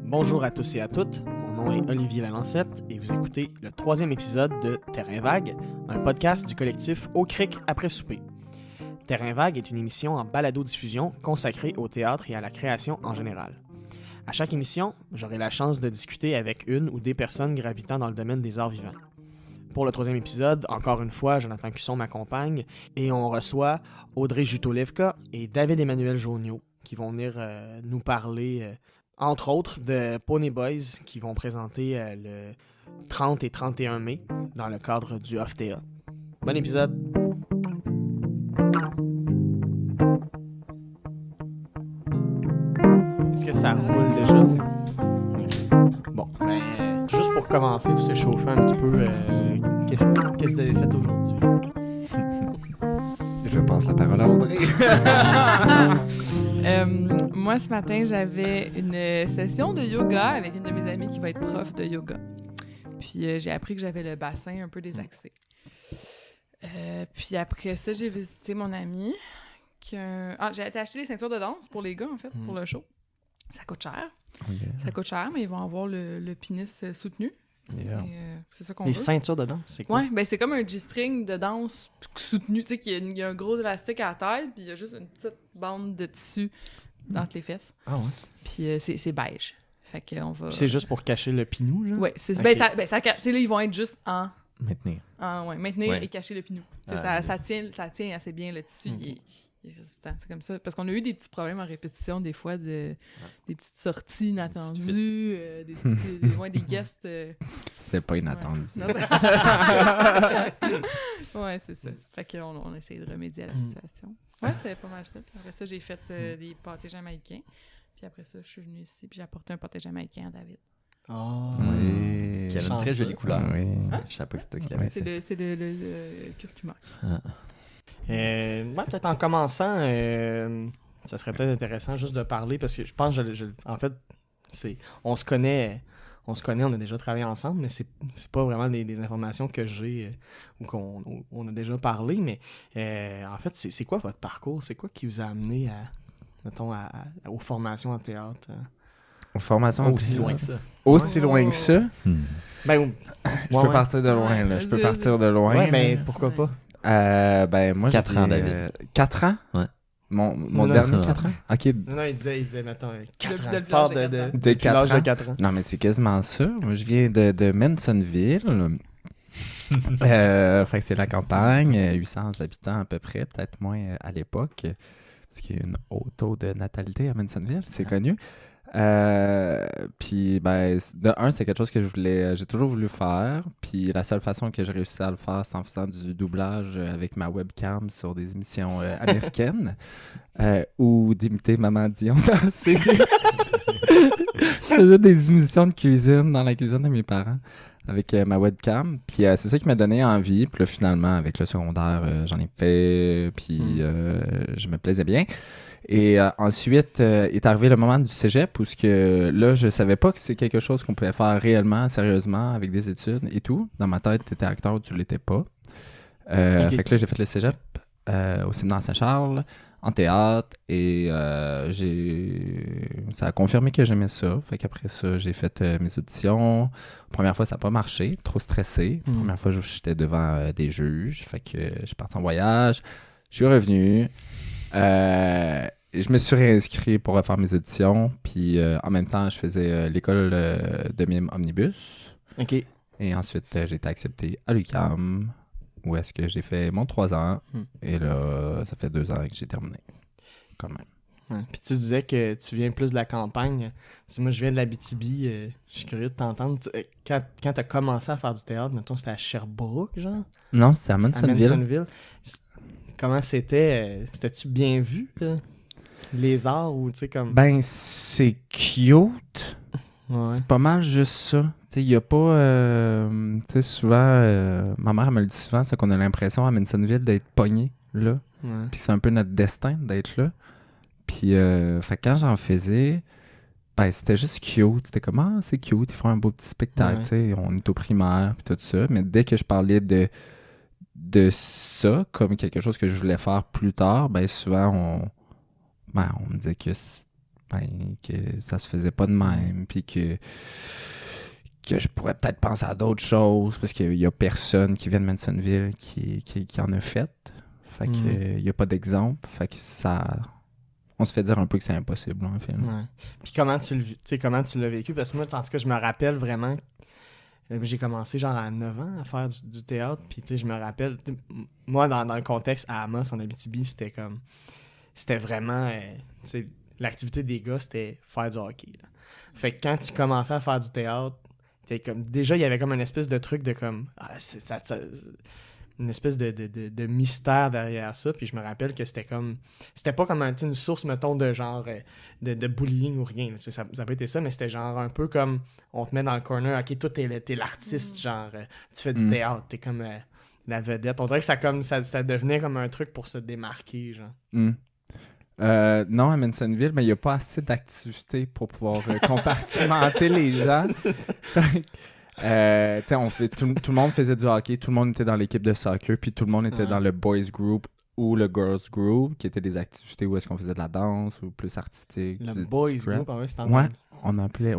Bonjour à tous et à toutes, mon nom est Olivier Lalancette et vous écoutez le 3e épisode de Terrain Vague, un podcast du collectif Au Cric après souper. Terrain Vague est une émission en balado-diffusion consacrée au théâtre et à la création en général. À chaque émission, j'aurai la chance de discuter avec une ou des personnes gravitant dans le domaine des arts vivants. Pour le 3e épisode, encore une fois, Jonathan Cusson m'accompagne et on reçoit Audrey Jutolevka et David-Emmanuel Jauniot qui vont venir nous parler, entre autres, de Pony Boys qui vont présenter le 30 et 31 mai dans le cadre du OFTEA. Bon épisode! Est-ce que ça roule déjà? Bon, ben, juste pour commencer, pour se chauffer un petit peu, qu'est-ce que vous avez fait aujourd'hui? Je passe la parole à Audrey. Moi, ce matin, j'avais une session de yoga avec une de mes amies qui va être prof de yoga. Puis j'ai appris que j'avais le bassin un peu désaxé. Puis après ça, j'ai visité mon ami. J'ai été acheter des ceintures de danse pour les gars, en fait, pour le show. Ça coûte cher. Okay. Ça coûte cher, mais ils vont avoir le pénis soutenu. Yeah. C'est ça qu'on les veut. Ceintures de danse, c'est quoi? Ouais, ben c'est comme un G-string de danse soutenu, tu sais, il y a un gros élastique à la tête, puis il y a juste une petite bande de tissu entre les fesses. Ah ouais? Puis c'est beige. Fait qu'on va... Puis c'est juste pour cacher le pinou, genre? Ouais, c'est... Okay. Tu sais, là, ils vont être juste en... Maintenir. Et cacher le pinou. Ça tient assez bien, le tissu, il est résistant. C'est comme ça. Parce qu'on a eu des petits problèmes en répétition, des fois, des petites sorties inattendues, des guests... C'était pas inattendu. Ouais, c'est ça. Fait qu'on essaye de remédier à la situation. Ouais, c'était pas mal ça. Puis après ça, j'ai fait des pâtés jamaïcains. Puis après ça, je suis venue ici, puis j'ai apporté un pâté jamaïcain à David. Oh! Oui. Qui avait une très jolie couleur. Oui. Je savais pas que c'est toi qui l'avais fait. C'est le curcuma. Peut-être en commençant, ça serait peut-être intéressant juste de parler, parce que je pense en fait, on se connaît, on a déjà travaillé ensemble, mais c'est pas vraiment des informations que j'ai ou qu'on a déjà parlé, mais en fait, c'est quoi votre parcours? C'est quoi qui vous a amené aux formations en théâtre? Aux formations aussi loin que ça. Aussi loin que ça? Ben, je peux partir de loin, là. Je peux partir de loin. Ouais, ben, pourquoi pas? Moi, 4 ans, David. 4 ans? Ouais. Mon dernier 4 ans? OK. Non, il disait, mettons, 4 ans. De Part de l'âge de 4 ans. Non, mais c'est quasiment ça. Moi, je viens de Mansonville. Fait que c'est la campagne, 800 habitants à peu près, peut-être moins à l'époque, parce qu'il y a une haute taux de natalité à Mansonville, c'est connu. Puis de un, c'est quelque chose que j'ai toujours voulu faire, puis la seule façon que j'ai réussi à le faire, c'est en faisant du doublage avec ma webcam sur des émissions américaines ou d'imiter Maman Dion dans la série. Je faisais des émissions de cuisine dans la cuisine de mes parents avec ma webcam, puis c'est ça qui m'a donné envie, puis là, finalement, avec le secondaire, j'en ai fait, puis je me plaisais bien. Et ensuite, est arrivé le moment du cégep où là, je savais pas que c'est quelque chose qu'on pouvait faire réellement, sérieusement, avec des études et tout. Dans ma tête, t'étais acteur ou tu l'étais pas. Okay. Fait que là, j'ai fait le cégep au Séminaire Saint-Charles, en théâtre, et ça a confirmé que j'aimais ça. Fait qu'après ça, j'ai fait mes auditions. Première fois, ça n'a pas marché, trop stressé. Première fois, j'étais devant des juges. Fait que je suis parti en voyage. Je suis revenu. Je me suis réinscrit pour refaire mes auditions, puis en même temps, je faisais l'école de mime Omnibus. OK. Et ensuite, j'ai été accepté à l'UQAM, où est-ce que j'ai fait mon 3 ans. Et là, ça fait 2 ans que j'ai terminé, quand même. Ouais. Puis tu disais que tu viens plus de la campagne. Si moi, je viens de l'Abitibi, je suis curieux de t'entendre. Quand tu as commencé à faire du théâtre, mettons, c'était à Sherbrooke, genre? Non, c'était à Mansonville. Comment c'était? C'était-tu bien vu, les arts, ou tu sais, comme... Ben, c'est cute. Ouais. C'est pas mal juste ça. Tu sais, il y a pas... tu sais, souvent... ma mère me le dit souvent, c'est qu'on a l'impression à Mansonville d'être pogné, là. Ouais. Puis c'est un peu notre destin d'être là. Puis, fait que quand j'en faisais... Ben, c'était juste cute. C'était comme, c'est cute, ils font un beau petit spectacle, tu sais. On est au primaire, puis tout ça. Mais dès que je parlais de ça comme quelque chose que je voulais faire plus tard, ben souvent on me disait que que ça se faisait pas de même, puis que je pourrais peut-être penser à d'autres choses, parce qu'il y a personne qui vient de Mansonville qui en a fait. Fait que il y a pas d'exemple. Fait que ça... On se fait dire un peu que c'est impossible, là, en fait. Ouais. Puis comment tu l'as vécu? Parce que moi, en tout cas, je me rappelle vraiment... J'ai commencé genre à 9 ans à faire du théâtre, puis tu sais, je me rappelle... Moi, dans le contexte à Amos, en Abitibi, c'était comme... C'était vraiment... tu sais, l'activité des gars, c'était faire du hockey, là. Fait que quand tu commençais à faire du théâtre, comme, déjà, il y avait comme une espèce de truc de comme... une espèce de mystère derrière ça. Puis je me rappelle que c'était comme... C'était pas comme une source, mettons, de genre... de bullying ou rien. Ça n'a pas été ça, mais c'était genre un peu comme... On te met dans le corner. OK, toi, t'es l'artiste, genre... tu fais du théâtre. T'es comme la vedette. On dirait que ça devenait comme un truc pour se démarquer, genre. Non, à Mansonville, mais il n'y a pas assez d'activités pour pouvoir compartimenter les gens. Tout le monde faisait du hockey, tout le monde était dans l'équipe de soccer, puis tout le monde était dans le boys group ou le girls group, qui étaient des activités où est-ce qu'on faisait de la danse ou plus artistique. Le boys group, ah ouais, c'était en Ouais, on appelait,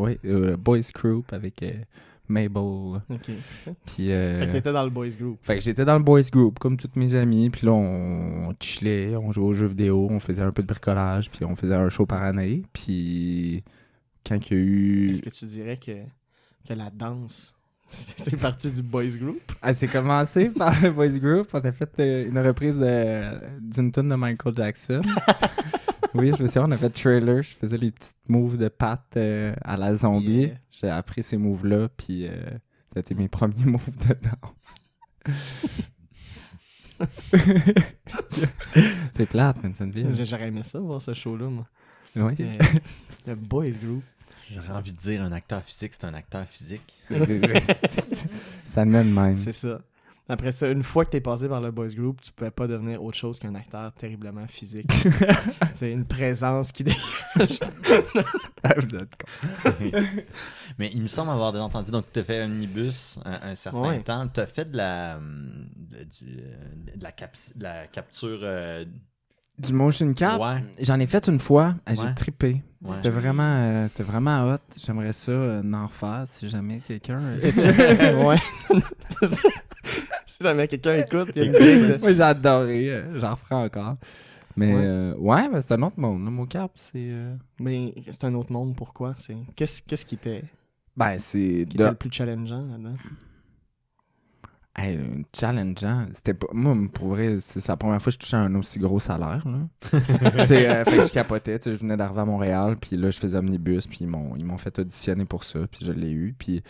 boys group avec Mabel. OK. Puis, fait que t'étais dans le boys group. Fait que j'étais dans le boys group, comme tous mes amis, puis là, on chillait, on jouait aux jeux vidéo, on faisait un peu de bricolage, puis on faisait un show par année, puis quand il y a eu... Est-ce que tu dirais que la danse, c'est parti du boys group? C'est commencé par le boys group, on a fait une reprise d'une tune de Michael Jackson. Oui, je me souviens, on a fait trailer, je faisais les petites moves de pattes à la zombie. Yeah. J'ai appris ces moves-là, puis c'était mes premiers moves de danse. C'est plate, Mansonville. J'aurais aimé ça, voir ce show-là, moi. Oui. Le boys group. J'aurais envie de dire un acteur physique, c'est un acteur physique. Ça mène même. C'est ça. Après ça, une fois que t'es passé par le boys group, tu pouvais pas devenir autre chose qu'un acteur terriblement physique. C'est une présence qui dégage. Vous êtes con. Mais il me semble avoir déjà entendu, donc tu as fait un omnibus un certain temps. Tu as fait de la capture... Du motion cap, j'en ai fait une fois. J'ai trippé. Ouais. C'était vraiment hot. J'aimerais ça en faire si jamais quelqu'un... Ouais. Si jamais quelqu'un écoute, il y a une grille. Moi, j'ai adoré. J'en ferai encore. Mais ben, c'est un autre monde. Le mocap, c'est... Mais c'est un autre monde, pourquoi? Qu'est-ce qui était... Ben, c'est... Qui était le plus challengeant là-dedans? Challengeant. C'était pas... Moi, pour vrai, c'est la première fois que je touchais un aussi gros salaire. Fait que je capotais. Je venais d'arriver à Montréal, puis là, je faisais omnibus, puis ils m'ont fait auditionner pour ça, puis je l'ai eu, puis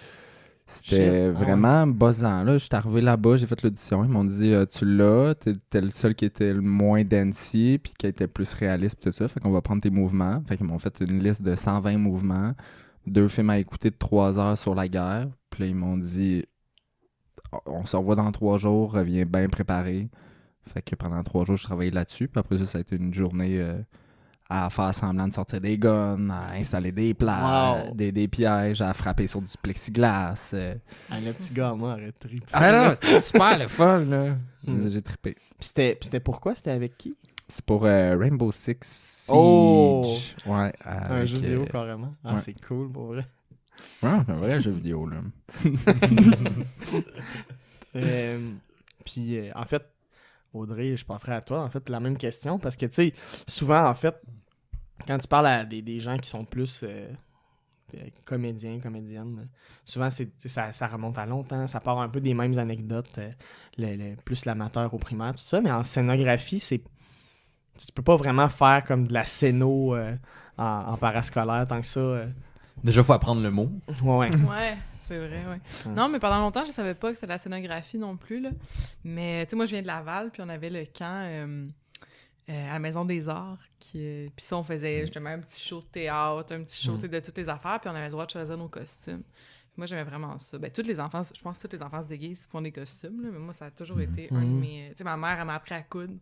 c'était vraiment buzzant. Là, je suis arrivé là-bas, j'ai fait l'audition, ils m'ont dit tu l'as, t'es le seul qui était le moins dancey, puis qui était plus réaliste, tout ça, fait qu'on va prendre tes mouvements. Fait qu'ils m'ont fait une liste de 120 mouvements, 2 films à écouter de 3 heures sur la guerre, puis là, ils m'ont dit on se revoit dans 3 jours, reviens bien préparé. Fait que pendant 3 jours, je travaillais là-dessus. Puis après ça a été une journée à faire semblant de sortir des guns, à installer des plaques, des pièges, à frapper sur du plexiglas. Le petit gars, moi, aurait trippé. Non, c'était super le fun, là. J'ai trippé. Puis c'était pourquoi? C'était avec qui? C'est pour Rainbow Six Siege. Oh! Ouais. Un jeu vidéo, carrément. C'est cool, pour vrai. Ouais, c'est un vrai jeu vidéo, là. Puis, en fait, Audrey, je passerai à toi, en fait, la même question, parce que, tu sais, souvent, en fait, quand tu parles à des gens qui sont plus comédiens, comédiennes, souvent, ça remonte à longtemps, ça part un peu des mêmes anecdotes, plus l'amateur au primaire, tout ça, mais en scénographie, tu peux pas vraiment faire comme de la scéno en parascolaire, tant que ça... Déjà, il faut apprendre le mot. Ouais, c'est vrai, ouais. Non, mais pendant longtemps, je savais pas que c'était de la scénographie non plus, là. Mais, tu sais, moi, je viens de Laval, puis on avait le camp à la Maison des Arts. Puis ça, on faisait justement un petit show de théâtre, un petit show de toutes les affaires, puis on avait le droit de choisir nos costumes. Puis moi, j'aimais vraiment ça. Ben, je pense que tous les enfants se déguisent font des costumes, là, mais moi, ça a toujours été un de mes... Tu sais, ma mère, elle m'a appris à coudre.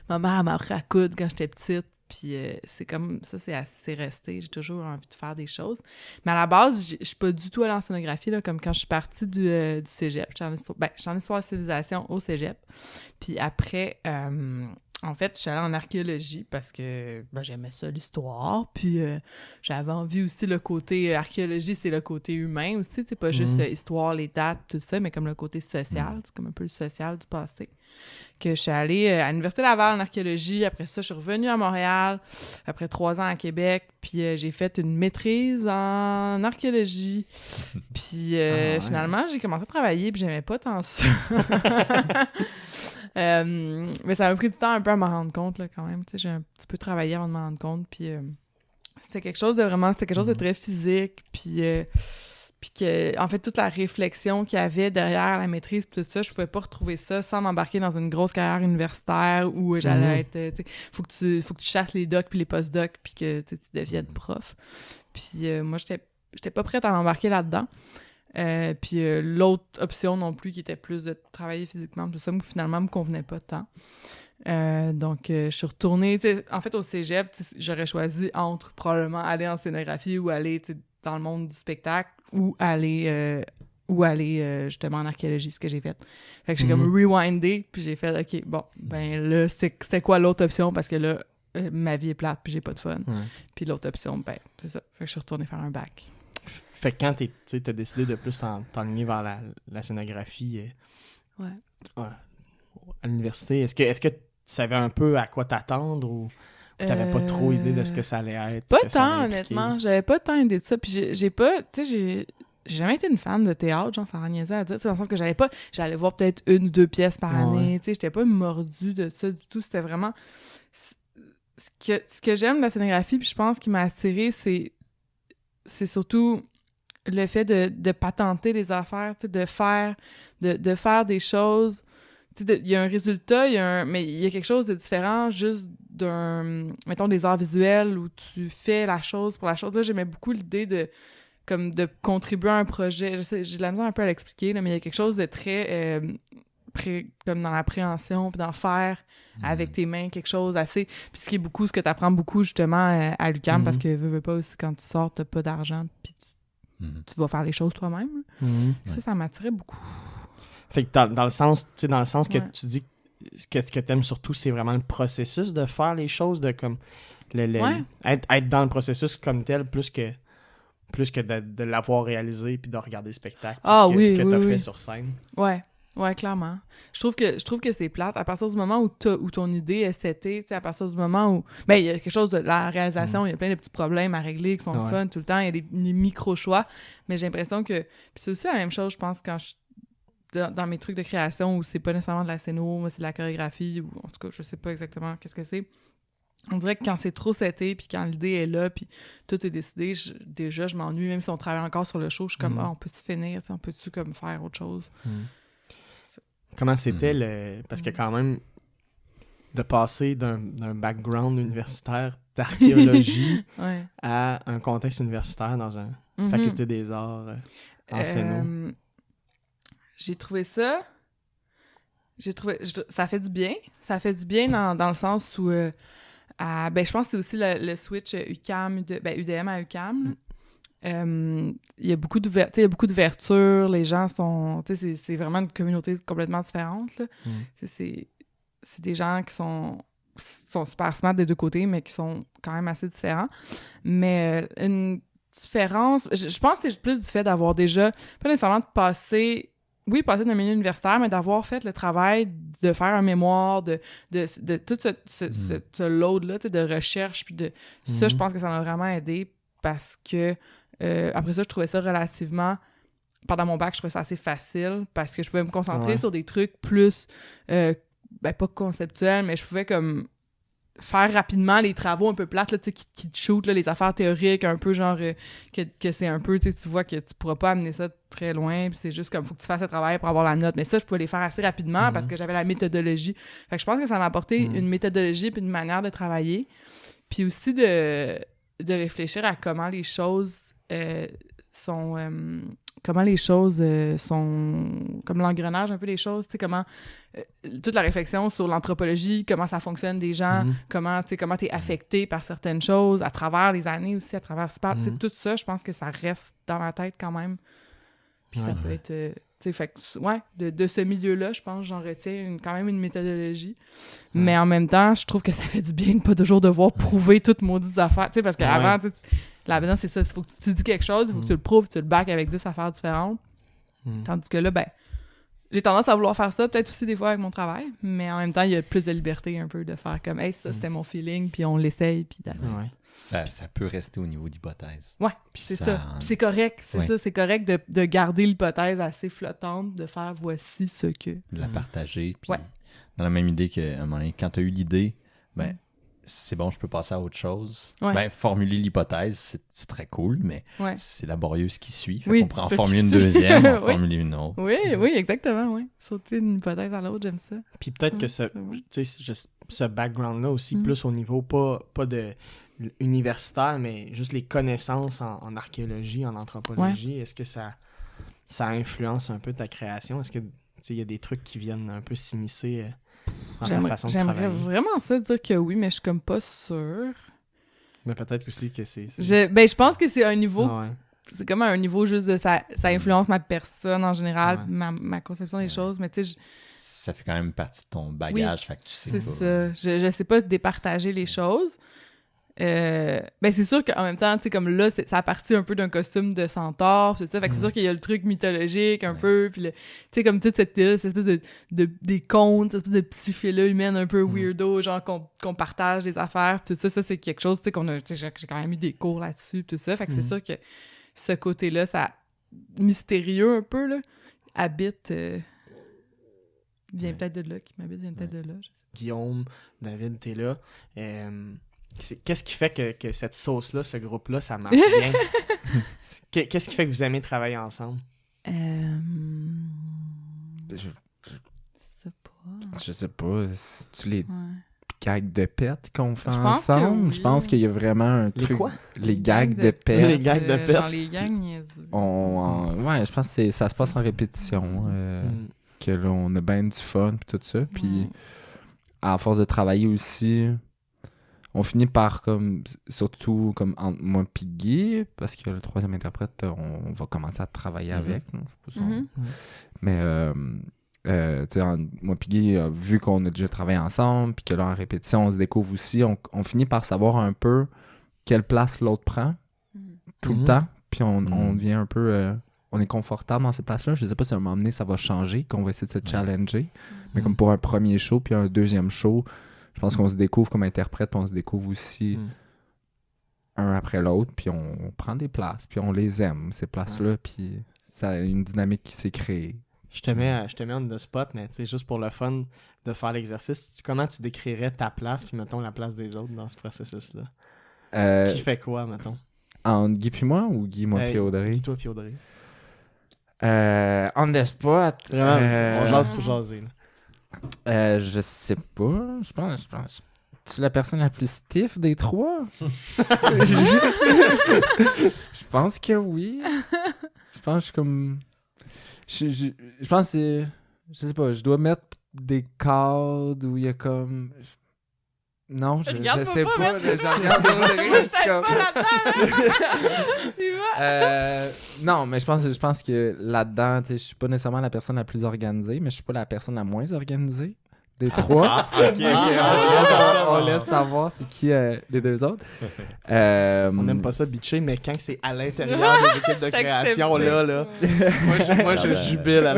Ma mère, elle m'a appris à coudre quand j'étais petite. Puis c'est comme ça, c'est assez resté. J'ai toujours envie de faire des choses. Mais à la base, je suis pas du tout allée en scénographie, là, comme quand je suis partie du cégep. Je suis en histoire de civilisation au cégep. Puis après, en En fait, je suis allée en archéologie parce que j'aimais ça, l'histoire. Puis j'avais envie aussi le côté archéologie, c'est le côté humain aussi. C'est pas juste histoire, les dates, tout ça, mais comme le côté social. C'est comme un peu le social du passé. Que je suis allée à l'Université Laval en archéologie. Après ça, je suis revenue à Montréal après 3 ans à Québec. Puis j'ai fait une maîtrise en archéologie. Puis finalement, j'ai commencé à travailler puis j'aimais pas tant ça. Mais ça m'a pris du temps un peu à m'en rendre compte, là, quand même. Tu sais, j'ai un petit peu travaillé avant de m'en rendre compte. Puis c'était quelque chose de très physique. Puis que, en fait, toute la réflexion qu'il y avait derrière la maîtrise puis tout ça, je pouvais pas retrouver ça sans m'embarquer dans une grosse carrière universitaire où j'allais être, tu sais, faut que tu chasses les docs puis les post-docs puis que tu deviennes prof. Puis moi, j'étais pas prête à m'embarquer là-dedans. Puis l'autre option non plus, qui était plus de travailler physiquement, tout ça, finalement, me convenait pas tant. Donc, je suis retournée, tu sais, en fait, au cégep, j'aurais choisi entre probablement aller en scénographie ou aller, tu sais, dans le monde du spectacle ou aller justement en archéologie, ce que j'ai fait. Fait que j'ai comme rewindé, puis j'ai fait, OK, bon, ben là, c'était quoi l'autre option? Parce que là, ma vie est plate, puis j'ai pas de fun. Puis l'autre option, ben, c'est ça. Fait que je suis retournée faire un bac. Fait que quand t'as décidé de plus t'enligner vers la scénographie à l'université, est-ce que tu savais un peu à quoi t'attendre ou t'avais pas trop idée de ce que ça allait être? Pas tant, honnêtement. J'avais pas tant idée de ça. Puis j'ai pas... Tu sais, j'ai jamais été une fan de théâtre, genre, ça niaisait à dire. Dans le sens que j'allais voir peut-être 1 ou 2 pièces par année. Tu sais, j'étais pas mordue de ça du tout. C'était vraiment... Ce que j'aime de la scénographie, puis je pense qui m'a attirée, c'est surtout le fait de patenter les affaires, de faire des choses. Il y a un résultat, mais il y a quelque chose de différent juste mettons, des arts visuels où tu fais la chose pour la chose. Là, j'aimais beaucoup l'idée de contribuer à un projet. J'ai de la misère un peu à l'expliquer, là, mais il y a quelque chose de très... comme dans l'appréhension, puis d'en faire avec tes mains quelque chose assez... Puis ce que tu apprends beaucoup, justement, à l'UQAM, parce que veux pas aussi, quand tu sors, t'as pas d'argent, puis tu vas faire les choses toi-même. Ça m'attirait beaucoup. Fait que dans le sens que tu dis que ce que t'aimes surtout, c'est vraiment le processus de faire les choses, de comme être dans le processus comme tel, plus que de l'avoir réalisé puis de regarder le spectacle. Ce que t'as fait sur scène. Ouais, clairement. Je trouve que c'est plate. À partir du moment où ton idée est setée, à partir du moment où... Ben, il y a quelque chose de la réalisation, il y a plein de petits problèmes à régler qui sont fun tout le temps, il y a des micro-choix, mais j'ai l'impression que... Puis c'est aussi la même chose, je pense, quand dans mes trucs de création où c'est pas nécessairement de la scéno, mais c'est de la chorégraphie, ou en tout cas, je sais pas exactement qu'est-ce que c'est. On dirait que quand c'est trop seté, puis quand l'idée est là, puis tout est décidé, déjà, je m'ennuie. Même si on travaille encore sur le show, je suis comme, on peut-tu finir? On peut-tu comme faire autre chose? Comment c'était parce que quand même, de passer d'un background universitaire d'archéologie à un contexte universitaire dans une faculté des arts en scéno. J'ai trouvé ça... ça fait du bien. Ça fait du bien dans le sens où... je pense que c'est aussi le switch UDM à UQAM. Il y a beaucoup d'ouverture, les gens sont... C'est vraiment une communauté complètement différente. Là. C'est des gens qui sont super smart des deux côtés, mais qui sont quand même assez différents. Mais une différence... Je pense que c'est plus du fait d'avoir déjà... Pas nécessairement de passer d'un milieu universitaire, mais d'avoir fait le travail de faire un mémoire, de tout ce load-là, de recherche, puis de... Ça, je pense que ça m'a vraiment aidé parce que après ça, je trouvais ça relativement... Pendant mon bac, je trouvais ça assez facile parce que je pouvais me concentrer sur des trucs plus... pas conceptuels, mais je pouvais comme faire rapidement les travaux un peu plates là, qui te shootent, là, les affaires théoriques, un peu genre que c'est un peu, tu vois que tu pourras pas amener ça très loin, puis c'est juste comme, faut que tu fasses le travail pour avoir la note. Mais ça, je pouvais les faire assez rapidement parce que j'avais la méthodologie. Fait que je pense que ça m'a apporté une méthodologie puis une manière de travailler. Puis aussi de réfléchir à comment les choses sont... comment les choses sont... Comme l'engrenage un peu des choses, tu sais, comment... toute la réflexion sur l'anthropologie, comment ça fonctionne des gens, comment t'es affecté par certaines choses, à travers les années aussi, à travers... Tout ça, je pense que ça reste dans ma tête quand même. Puis ça peut être Tu sais, fait que, ouais, de ce milieu-là, je pense que j'en retiens quand même une méthodologie. Mais en même temps, je trouve que ça fait du bien de pas toujours devoir prouver toutes maudites affaires. Tu sais, parce qu'avant, là-dedans, c'est ça. Il faut que tu dis quelque chose, il faut que tu le prouves, tu le back avec 10 affaires différentes. Tandis que là, ben, j'ai tendance à vouloir faire ça, peut-être aussi des fois avec mon travail, mais en même temps, il y a plus de liberté un peu de faire comme, hey, ça, c'était mon feeling, puis on l'essaye, puis ça peut rester au niveau d'hypothèse. Ouais, c'est ça. Puis c'est correct, c'est correct de garder l'hypothèse assez flottante, de faire voici ce que. De la partager, puis dans la même idée que quand tu as eu l'idée, ben c'est bon, je peux passer à autre chose. Ben, formuler l'hypothèse, c'est très cool, mais c'est laborieux ce qui suit. On pourrait en formuler une deuxième, en formuler une autre. Oui, exactement, oui. Sauter d'une hypothèse à l'autre, j'aime ça. Puis peut-être que ce background-là aussi, plus au niveau, pas de universitaire, mais juste les connaissances en archéologie, en anthropologie, est-ce que ça influence un peu ta création? Est-ce que il y a des trucs qui viennent un peu s'immiscer dans ta façon de travailler? J'aimerais vraiment ça dire que oui, mais je suis comme pas sûre. Mais peut-être aussi que c'est... Je pense que c'est un niveau... C'est comme un niveau juste de... Ça influence ma personne en général, ma conception des choses, mais tu sais... Ça fait quand même partie de ton bagage, fait que tu sais pas. C'est ça. Je sais pas départager les choses. Ben c'est sûr qu'en même temps, tu sais, comme là, ça a parti un peu d'un costume de centaure, tout ça, fait que c'est sûr qu'il y a le truc mythologique un peu, puis tu sais, comme toute cette idée-là, cette espèce des contes, cette espèce de petit fil-là humaine un peu weirdo, genre qu'on partage des affaires, tout ça c'est quelque chose, tu sais, qu'on a, tu sais, j'ai quand même eu des cours là-dessus, tout ça, fait que c'est sûr que ce côté-là, ça mystérieux un peu, là, habite, vient peut-être de là, qui m'habite vient peut-être de là, je sais pas. Guillaume, David, t'es là, qu'est-ce qui fait que cette sauce-là, ce groupe-là, ça marche bien? Qu'est-ce qui fait que vous aimez travailler ensemble? Je sais pas. C'est-tu les gags de pète qu'on fait ensemble? Je pense qu'il y a vraiment un truc... Quoi? Les gags de pète. Les gags de pète. Genre les gags niaiseux. Ouais, je pense que ça se passe en répétition. Que là, on a bien du fun et tout ça. Puis, à force de travailler aussi... On finit par, comme, surtout, comme entre moi et Guy, parce que le troisième interprète, on va commencer à travailler avec. Je sais pas si mais, tu sais, moi et Guy, vu qu'on a déjà travaillé ensemble, puis que là, en répétition, on se découvre aussi, on finit par savoir un peu quelle place l'autre prend, tout le temps. Puis on devient un peu... on est confortable dans ces places-là. Je sais pas si à un moment donné, ça va changer, qu'on va essayer de se challenger. Mais comme pour un premier show, puis un deuxième show... Je pense qu'on se découvre comme interprète, puis on se découvre aussi un après l'autre, puis on prend des places, puis on les aime, ces places-là, puis ça a une dynamique qui s'est créée. Je te mets on the spot, mais tu sais, juste pour le fun de faire l'exercice, comment tu décrirais ta place, puis mettons la place des autres dans ce processus-là? Qui fait quoi, mettons? Entre Guy puis moi, ou Guy, moi puis Audrey? Guy, toi puis Audrey. On the spot. On jase pour jaser, là. Je sais pas. Je pense. Tu es la personne la plus stiff des trois? Je pense que oui. Je pense que je suis comme... Je pense que je sais pas, je dois mettre des cadres où il y a comme... Non, je sais pas. Je regarde Audrey, je suis comme... Tu vois? Non, mais je pense que là-dedans, tu sais, je suis pas nécessairement la personne la plus organisée, mais je suis pas la personne la moins organisée des trois. On laisse savoir c'est qui les deux autres. On n'aime pas ça bitcher, mais quand c'est à l'intérieur des équipes de création, là, moi je jubile.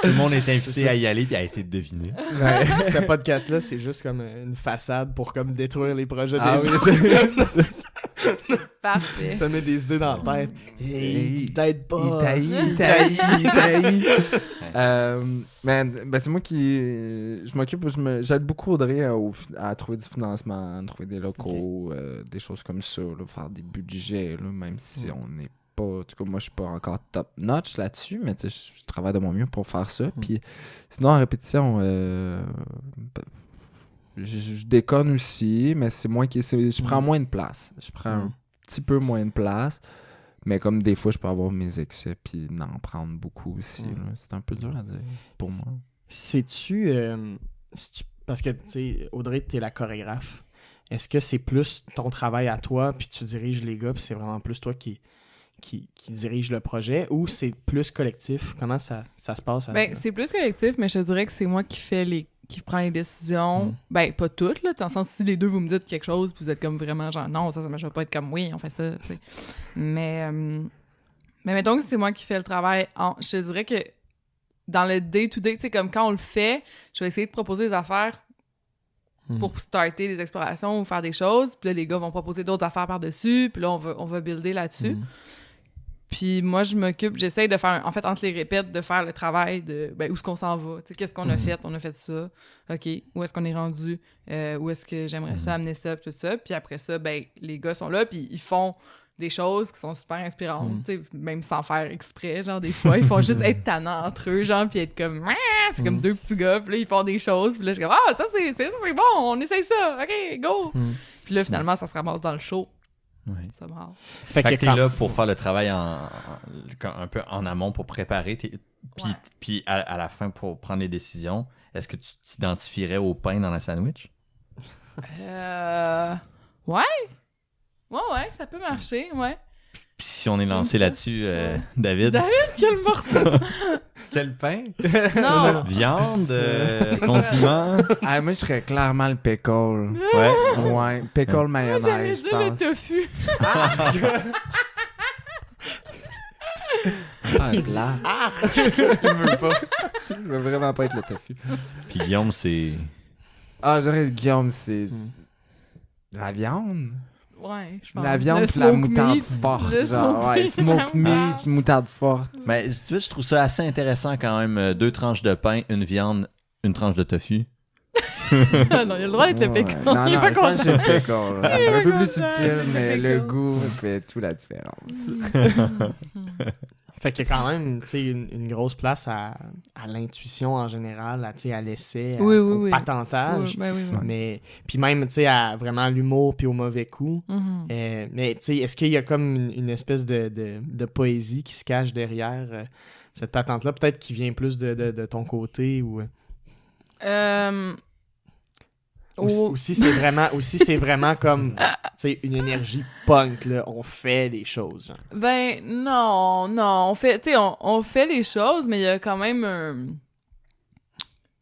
Tout le monde est invité à y aller et à essayer de deviner. Ce podcast-là, c'est juste comme une façade pour comme détruire les projets des autres. Parfait. Ça met des idées dans la tête. Il t'aide pas. Il taillit. Mais c'est moi qui... Je m'occupe, j'aide beaucoup Audrey à trouver du financement, à trouver des locaux, des choses comme ça, là, faire des budgets, là, même si on n'est pas... En tout cas, moi, je suis pas encore top-notch là-dessus, mais tu sais, je travaille de mon mieux pour faire ça. Puis sinon, en répétition, je déconne aussi, mais c'est moi qui... Je prends moins de place. Je prends un petit peu moins de place. Mais comme des fois, je peux avoir mes excès puis en prendre beaucoup aussi. C'est un peu dur à dire pour moi. Sais-tu... parce que, tu sais, Audrey, t'es la chorégraphe. Est-ce que c'est plus ton travail à toi, puis tu diriges les gars, puis c'est vraiment plus toi qui qui dirige le projet ou c'est plus collectif? Comment ça se passe? C'est plus collectif, mais je te dirais que c'est moi qui prend les décisions. Ben, pas toutes, là. Dans le sens, si les deux, vous me dites quelque chose, puis vous êtes comme vraiment genre, non, ça va pas être comme, oui, on fait ça, tu sais. Mais mettons que c'est moi qui fais le travail. Je te dirais que dans le day-to-day, tu sais, comme quand on le fait, je vais essayer de proposer des affaires pour starter des explorations ou faire des choses. Puis là, les gars vont proposer d'autres affaires par-dessus. Puis là, on va builder là-dessus. Puis moi, je m'occupe, j'essaye de faire, en fait, entre les répètes, de faire le travail de, où est-ce qu'on s'en va? Tu sais, qu'est-ce qu'on a fait? On a fait ça. OK. Où est-ce qu'on est rendu? Où est-ce que j'aimerais ça, amener ça, puis tout ça. Puis après ça, les gars sont là, puis ils font des choses qui sont super inspirantes, tu sais, même sans faire exprès, genre, des fois, ils font juste être tannants entre eux, genre, puis être comme, c'est comme deux petits gars, puis là, ils font des choses, puis là, je suis comme, ça, c'est bon, on essaye ça, OK, go! Puis là, finalement, ça se ramasse dans le show. Ouais. Ça marche. Fait que t'es là pour faire le travail un peu en amont pour préparer, puis à la fin pour prendre les décisions. Est-ce que tu t'identifierais au pain dans la sandwich? Ouais, ça peut marcher, ouais. Puis si on est lancé là-dessus, David? Quel morceau! Quel pain? Non! Viande, condiments? Moi, je serais clairement le pickle. Ouais, pickle mayonnaise, j'allais je dire pense. le tofu. Là. Je veux pas. Je veux vraiment pas être le tofu. Puis Guillaume, c'est... Je dirais Guillaume, c'est... La viande? Ouais, je pense. La viande puis la moutarde forte. Genre, smoke meat, moutarde forte. Mais tu vois, je trouve ça assez intéressant quand même. 2 tranches de pain, une viande, une tranche de tofu. Non, il a le droit d'être le pickle. Non, il est pas je pense content. que c'est le pickle. Un peu plus subtil, mais le pickle. goût fait toute la différence. Fait qu'il y a quand même, tu sais, une grosse place à l'intuition en général, à l'essai, au patentage. Oui. Mais puis même, tu sais, à vraiment l'humour puis au mauvais coup. Mais tu sais, est-ce qu'il y a comme une espèce de poésie qui se cache derrière cette patente-là, peut-être qui vient plus de ton côté ou si c'est vraiment comme, tu sais, une énergie punk, là, on fait des choses. Genre. Ben, non, on fait, tu sais, on fait les choses, mais il y a quand même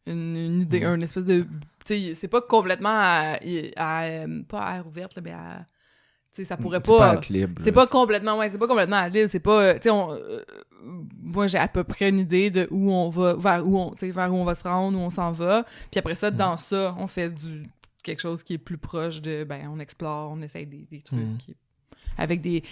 une idée, une espèce de, tu sais, c'est pas complètement pas à air ouverte, là, mais à, tu sais, ça pourrait pas... C'est pas complètement, c'est pas complètement à l'île, c'est pas, tu sais, moi, j'ai à peu près une idée de où on va, vers où on va se rendre, où on s'en va. Puis après ça, dans ça, on fait quelque chose qui est plus proche de, on explore, on essaye des trucs avec des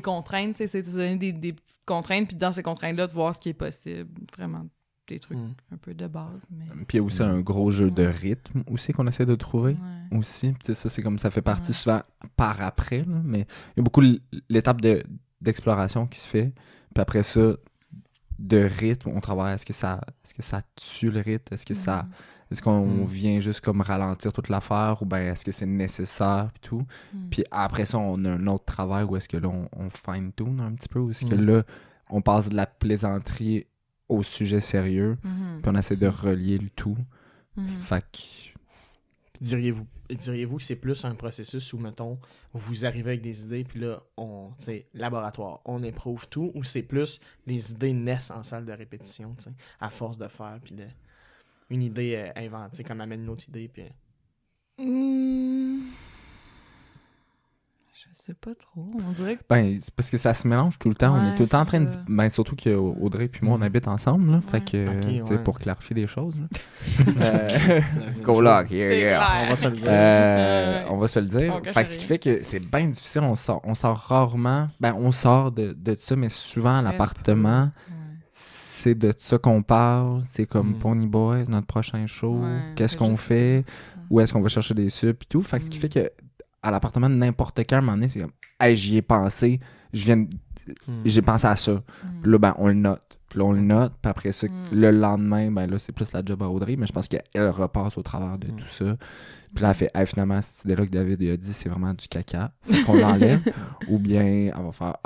contraintes, tu sais, c'est de donner des petites contraintes, puis dans ces contraintes-là, de voir ce qui est possible. Vraiment, des trucs un peu de base. Mais... Puis il y a aussi un gros jeu de rythme aussi qu'on essaie de trouver. Aussi. Puis ça, c'est comme ça fait partie souvent par après, là, mais il y a beaucoup l'étape d'exploration qui se fait. Puis après ça, de rythme, on travaille. Est-ce que ça tue le rythme? Est-ce qu'on vient juste comme ralentir toute l'affaire ou bien est-ce que c'est nécessaire et tout? Puis après ça, on a un autre travail où est-ce que là, on fine-tune un petit peu, où est-ce que là, on passe de la plaisanterie au sujet sérieux, puis on essaie de relier le tout. Fait que... Diriez-vous que c'est plus un processus où, mettons, vous arrivez avec des idées, puis là, laboratoire, on éprouve tout, ou c'est plus les idées naissent en salle de répétition, tu sais, à force de faire, puis une idée inventée, comme amène une autre idée, puis... Je sais pas trop, on dirait que... c'est parce que ça se mélange tout le temps, on est tout le temps en train de... surtout qu'Audrey puis moi, on habite ensemble, là, fait que, pour clarifier les choses, go luck, on va se le dire. On va se le dire. Fait que ce qui fait que c'est bien difficile, on sort rarement, on sort de ça, mais souvent à l'appartement, c'est de ça qu'on parle, c'est comme Pony Boys, notre prochain show, qu'est-ce qu'on fait, où est-ce qu'on va chercher des subs et tout, fait que ce qui fait que à l'appartement de n'importe quel moment donné, c'est comme hey, j'y ai pensé, j'ai pensé à ça. Puis là, on le note. Puis là, on le note. Puis après ça, le lendemain, là, c'est plus la job à Audrey, mais je pense qu'elle repasse au travers de tout ça. Puis là, elle fait hey, finalement, cette idée-là que David a dit, c'est vraiment du caca. Fait qu'on l'enlève. Ou bien, elle va faire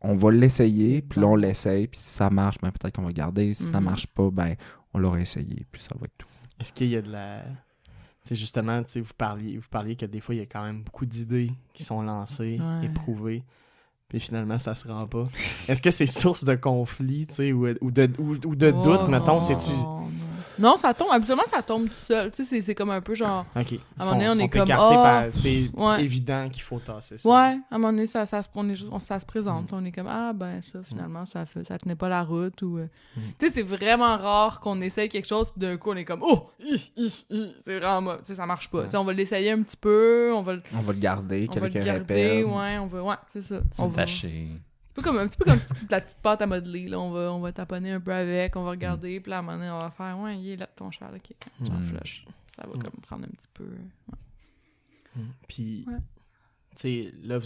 on va l'essayer. Puis là, on l'essaye. Puis si ça marche, peut-être qu'on va le garder. Si ça marche pas, on l'aura essayé. Puis ça va être tout. Est-ce qu'il y a de la... T'sais, justement, vous parliez que des fois, il y a quand même beaucoup d'idées qui sont lancées, éprouvées. puis finalement, ça se rend pas. Est-ce que c'est source de conflit, tu sais, ou de doute, mettons, c'est-tu... Non, ça tombe. Habituellement, ça tombe tout seul. Tu sais, c'est comme un peu genre... OK. À un moment donné, on est comme... c'est évident qu'il faut tasser ça. Ouais, à un moment donné, ça se présente. On est comme, ça, finalement, ça tenait pas la route. Ou tu sais, c'est vraiment rare qu'on essaye quelque chose, puis d'un coup, on est comme, c'est vraiment... Tu sais, ça marche pas. Tu sais, on va l'essayer un petit peu, on va le garder, quelques répètes. Ouais, c'est ça. On va tâcher. Un petit peu comme la petite pâte à modeler, là. On va taponner un peu avec, on va regarder, puis là, à un moment donné, on va faire « Ouais, il est là ton cheval, ok, j'en flush. » Ça va comme prendre un petit peu... Puis, tu sais, là,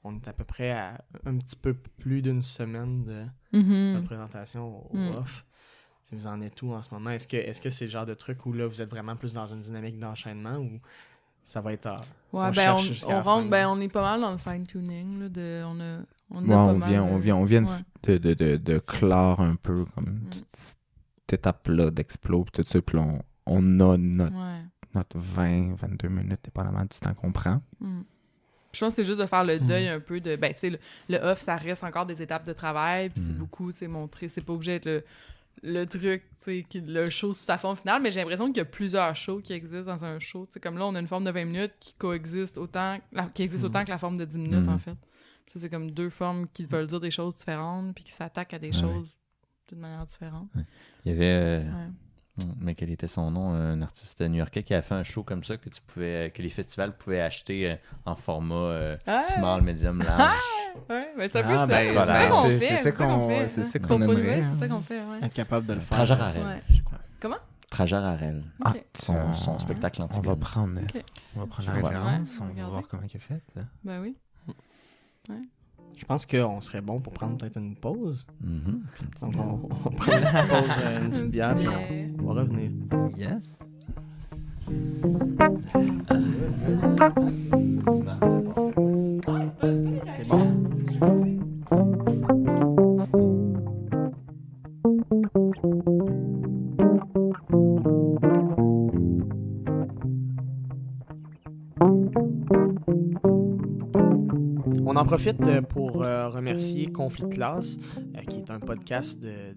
on est à peu près à un petit peu plus d'une semaine de représentation au off. T'sais, vous en êtes où en ce moment? Est-ce que c'est le genre de truc où là, vous êtes vraiment plus dans une dynamique d'enchaînement ou ça va être... on est pas mal dans le fine-tuning, là, on vient de clore un peu comme toute cette étape-là d'explo, tout ça, puis on a notre 20-22 minutes, dépendamment du temps qu'on prend. Je pense que c'est juste de faire le deuil un peu de... Ben, tu sais, le off, ça reste encore des étapes de travail, puis c'est beaucoup, tu sais, montrer, c'est pas obligé d'être le truc, tu sais, le show sous sa forme finale, mais j'ai l'impression qu'il y a plusieurs shows qui existent dans un show. Tu sais, comme là, on a une forme de 20 minutes qui coexiste autant que la forme de 10 minutes, en fait. Ça, c'est comme deux formes qui veulent dire des choses différentes puis qui s'attaquent à des choses d'une manière différente. Ouais. Il y avait... mais quel était son nom? Un artiste new-yorkais qui a fait un show comme ça que les festivals pouvaient acheter en format small, medium, large. Mais c'est un peu ça. C'est ça qu'on aimerait. C'est ça qu'on fait, Être capable de le faire. Trajar Harel, je crois. Comment? Trajar Harel. Son spectacle antigone. On va prendre la référence, on va voir comment il est fait. Ben oui. Ouais. Je pense qu'on serait bon pour prendre peut-être une pause. Donc on prend une petite pause, une petite bière, puis on va revenir. Yes. C'est bon. On en profite pour remercier Conflit de classe, qui est un podcast de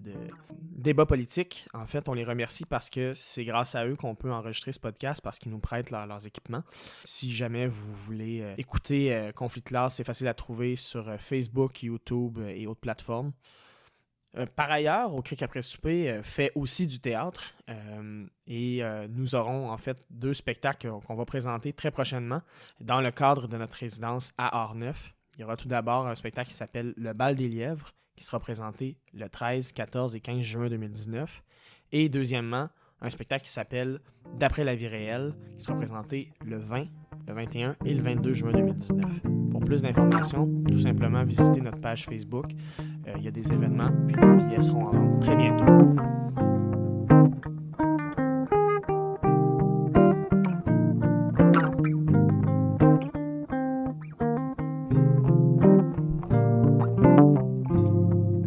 débat politique. En fait, on les remercie parce que c'est grâce à eux qu'on peut enregistrer ce podcast parce qu'ils nous prêtent leurs équipements. Si jamais vous voulez écouter Conflit de classe, c'est facile à trouver sur Facebook, YouTube et autres plateformes. Par ailleurs, au Cric après souper fait aussi du théâtre et nous aurons en fait 2 spectacles qu'on va présenter très prochainement dans le cadre de notre résidence à Art-Neuf. Il y aura tout d'abord un spectacle qui s'appelle Le Bal des Lièvres qui sera présenté le 13, 14 et 15 juin 2019. Et deuxièmement, un spectacle qui s'appelle D'après la vie réelle qui sera présenté le 20, le 21 et le 22 juin 2019. Pour plus d'informations, tout simplement visitez notre page Facebook. Il y a des événements, puis les billets seront en vente très bientôt.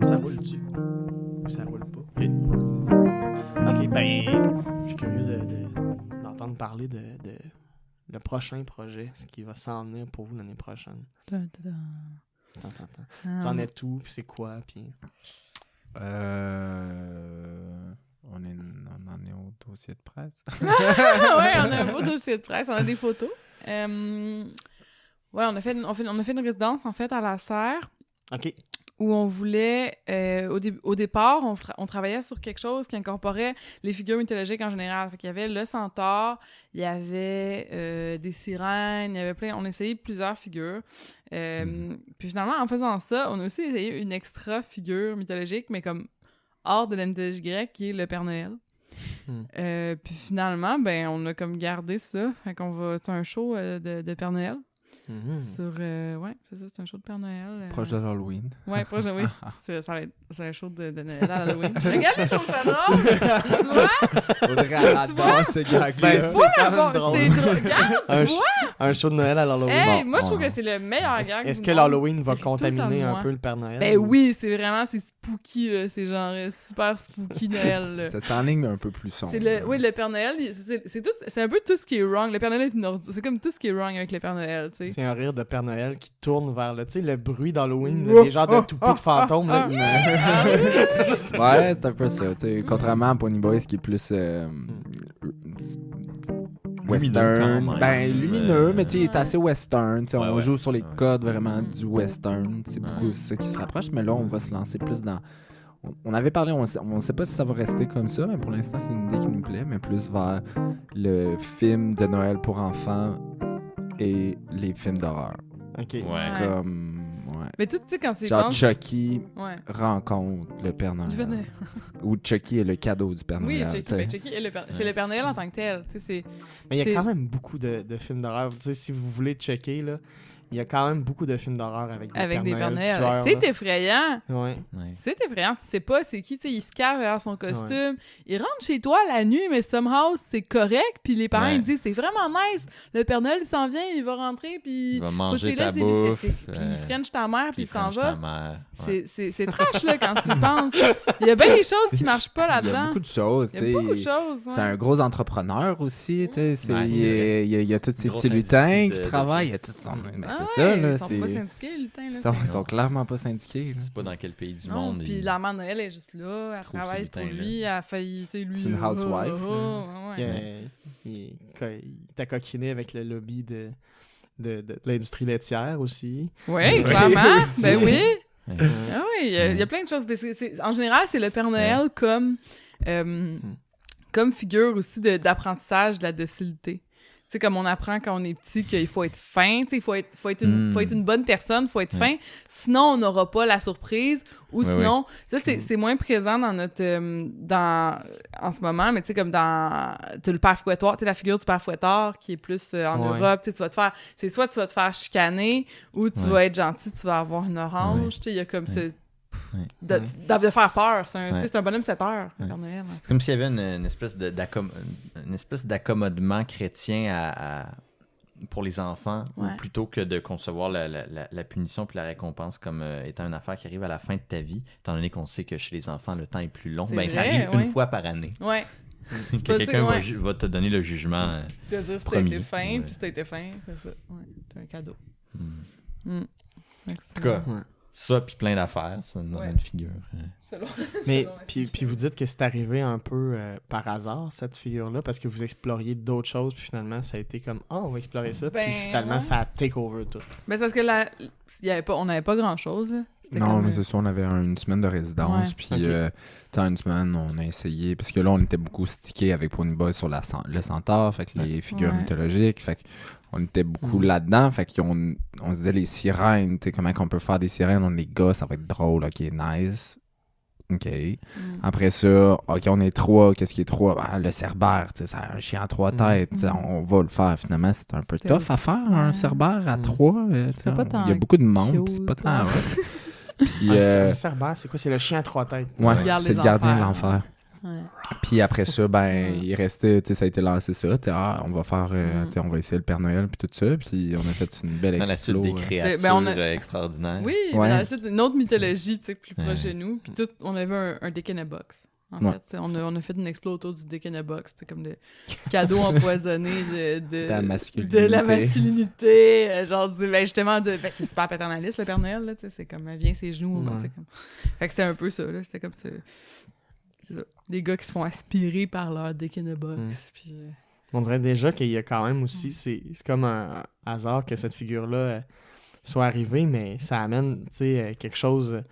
Ça roule-tu? Ou ça roule pas? Ok, ben, je suis curieux d'entendre parler de le prochain projet, ce qui va s'en venir pour vous l'année prochaine. Attends. Tu en es tout, puis c'est quoi, puis... On en est au dossier de presse. Oui, on a un beau dossier de presse. On a des photos. On a fait une résidence, en fait, à La Serre. OK. Où on voulait... au départ, on travaillait sur quelque chose qui incorporait les figures mythologiques en général. Fait qu'il y avait le centaure, il y avait des sirènes, il y avait plein... On a essayé plusieurs figures. Puis finalement, en faisant ça, on a aussi essayé une extra figure mythologique, mais comme hors de la mythologie grecque, qui est le Père Noël. Puis finalement, ben on a comme gardé ça. Fait qu'on va... C'est un show de Père Noël. Sur... c'est ça, c'est un show de Père Noël. Proche de l'Halloween. Ouais, proche de... Oui. C'est un show de Noël à Halloween. Regarde les choses sonores! Tu vois? Audrey adore ce gag-là. C'est drôle. Regarde, tu vois? Un show de Noël à l'Halloween. Hey, moi, je trouve que c'est le meilleur gag. Est-ce que l'Halloween va contaminer un peu le Père Noël? Ben oui, c'est spooky, là. C'est genre super spooky Noël, là. Ça s'enligne un peu plus sombre. Oui, le Père Noël, c'est un peu tout ce qui est wrong. Le Père Noël est une ordure. C'est comme tout ce qui est wrong avec le Père Noël, tu sais. C'est un rire de Père Noël qui tourne vers le bruit d'Halloween, là, des genres de toupets de fantômes. Là, Ouais, c'est un peu ça. Contrairement à Pony Boys qui est plus western. Lumineux, mais il est assez western. On joue sur les codes vraiment du western. C'est beaucoup ça qui se rapproche, mais là, on va se lancer plus dans... On avait parlé, on sait pas si ça va rester comme ça, mais pour l'instant, c'est une idée qui nous plaît, mais plus vers le film de Noël pour enfants et les films d'horreur. OK. Ouais. Mais tout, tu sais, quand tu genre penses... Chucky rencontre le Père Noël. Ou Chucky est le cadeau du Père Noël. Oui, Chucky est c'est le Père Noël en tant que tel. Mais il y a quand même beaucoup de films d'horreur. Si vous voulez checker, là, il y a quand même beaucoup de films d'horreur avec des Père Noël tueurs, c'est effrayant. Ouais. C'est effrayant. Tu sais pas c'est qui. Il se cache derrière son costume. Ouais. Il rentre chez toi la nuit, mais somehow, c'est correct. Puis les parents, ils disent, c'est vraiment nice. Le Père Noël, il s'en vient, il va rentrer. Puis il va manger ta bouffe. Puis il french ta mère, puis il s'en va. Ouais. C'est trash, là, quand tu y penses. Il y a bien des choses qui marchent pas là-dedans. Il y a beaucoup de choses. Il y a beaucoup de choses. C'est un gros entrepreneur aussi. Il y a tous ces petits lutins qui travaillent. Il y a tout son... c'est ça, là. Ils sont pas syndiqués, lutins. Ils sont clairement pas syndiqués. C'est pas dans quel pays du monde. Puis la mère Noël est juste là. Elle travaille pour lui. Elle a failli, tu sais, lui... C'est une housewife. Il t'a coquiné avec le lobby de l'industrie laitière aussi. Oui, clairement. Ben oui. Il y a plein de choses. En général, c'est le Père Noël comme figure aussi d'apprentissage de la docilité. Tu sais, comme on apprend quand on est petit qu'il faut être fin, tu sais, il faut être une bonne personne, il faut être fin, sinon on n'aura pas la surprise, ou sinon, ça c'est moins présent dans notre, en ce moment, mais tu sais, comme t'as le père fouetteur, t'as la figure du père fouetteur qui est plus en Europe, tu sais, soit tu vas te faire chicaner, ou tu vas être gentil, tu vas avoir une orange, tu sais, il y a comme ce... De faire peur. C'est un bonhomme 7 heures, Père Noël. C'est comme s'il y avait une espèce d'accommodement chrétien pour les enfants, ou plutôt que de concevoir la punition puis la récompense comme étant une affaire qui arrive à la fin de ta vie, étant donné qu'on sait que chez les enfants, le temps est plus long. Ça arrive une fois par année. Ouais. Que quelqu'un va te donner le jugement de dire si t'as été fin, puis si t'as été fin, c'est ça. Ouais, c'est un cadeau. En tout cas... Ça, puis plein d'affaires, ça nous donne une figure. Mais, puis vous dites que c'est arrivé un peu par hasard, cette figure-là, parce que vous exploriez d'autres choses, puis finalement, ça a été comme, on va explorer ça, puis finalement, ça a take over tout. Ben, c'est parce que on n'avait pas grand-chose. Non, mais c'est ça, on avait une semaine de résidence, puis une semaine, on a essayé, parce que là, on était beaucoup stickés avec Pony Boy sur le centaure, fait que les figures mythologiques, fait qu'on était beaucoup là-dedans, fait qu'on se disait les sirènes, tu sais, comment qu'on peut faire des sirènes, on les gars, ça va être drôle, ok, nice. OK. Après ça, OK, on est 3. Qu'est-ce qui est 3? Ben, le cerbère, tu sais, c'est un chien à 3 têtes. On va le faire. Finalement, c'est un peu tough à faire, un cerbère à 3. Il y a beaucoup de monde, c'est pas tant... Puis, un cerbère, c'est quoi? C'est le chien à 3 têtes. Ouais, c'est le gardien de l'enfer. Ouais. Puis après ça, il restait, tu sais, ça a été lancé ça, on va faire, on va essayer le Père Noël puis tout ça, puis on a fait une belle explo. Dans la suite des créatures extraordinaires. Oui, dans la suite, une autre mythologie, tu sais, plus proche de nous, puis tout, on avait un Dick in a Box. En fait, on a fait une explo autour du Dick in a Box, c'était comme des cadeaux empoisonnés de la masculinité, genre, justement, c'est super paternaliste, le Père Noël, là, c'est comme, elle vient ses genoux, fait que c'était un peu ça, là, c'était comme, c'est ça. Les gars qui se font aspirer par leur Dick in a Box. Puis, on dirait déjà qu'il y a quand même aussi... C'est comme un hasard que cette figure-là soit arrivée, mais ça amène quelque chose...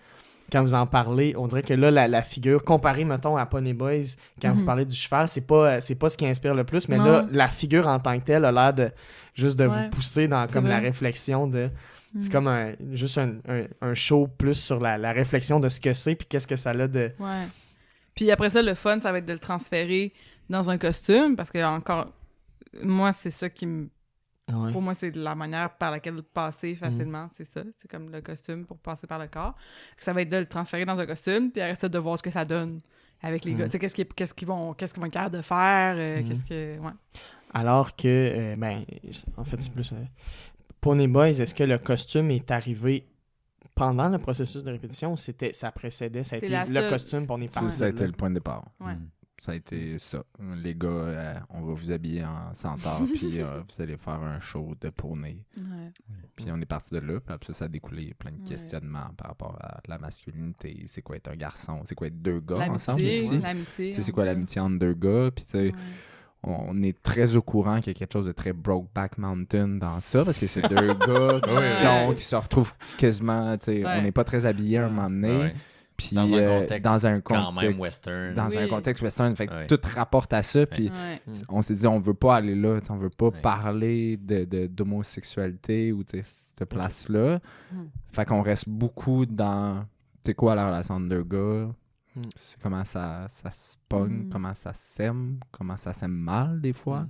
Quand vous en parlez, on dirait que là, la figure, comparée, mettons, à Pony Boys, quand vous parlez du cheval, c'est pas ce qui inspire le plus, mais là, la figure en tant que telle a l'air de vous pousser dans comme la réflexion de... C'est comme juste un show plus sur la réflexion de ce que c'est, puis qu'est-ce que ça a de... Ouais. Puis après ça, le fun, ça va être de le transférer dans un costume, parce que encore, moi, c'est ça qui me... Ouais. Pour moi, c'est la manière par laquelle passer facilement, c'est ça. C'est comme le costume pour passer par le corps. Ça va être de le transférer dans un costume, puis après ça, de voir ce que ça donne avec les gars. Tu sais, qu'est-ce qu'ils vont être capables de faire, qu'est-ce que... Ouais. Alors que, en fait, c'est plus... Pony Boys, est-ce que le costume est arrivé pendant le processus de répétition ou ça précédait, ça a été le costume pour on est parti? Ça a été le point de départ. Ouais. Ça a été ça. Les gars, on va vous habiller en centaure, puis vous allez faire un show de poney. Puis on est parti de là, puis après ça a découlé plein de questionnements par rapport à la masculinité. C'est quoi être un garçon? C'est quoi être deux gars ensemble ici? L'amitié. C'est quoi l'amitié entre deux gars? Puis tu sais, on est très au courant qu'il y a quelque chose de très Brokeback Mountain dans ça, parce que c'est deux gars qui se retrouvent quasiment, tu sais, on n'est pas très habillés à un moment donné. Puis dans un contexte quand même western. Dans un contexte western, fait que tout rapporte à ça. Puis on s'est dit, on veut pas aller là, on veut pas parler d'homosexualité ou de cette place-là. Fait qu'on reste beaucoup dans, c'est quoi la relation de deux gars? C'est comment ça se pogne, comment ça s'aime mal des fois.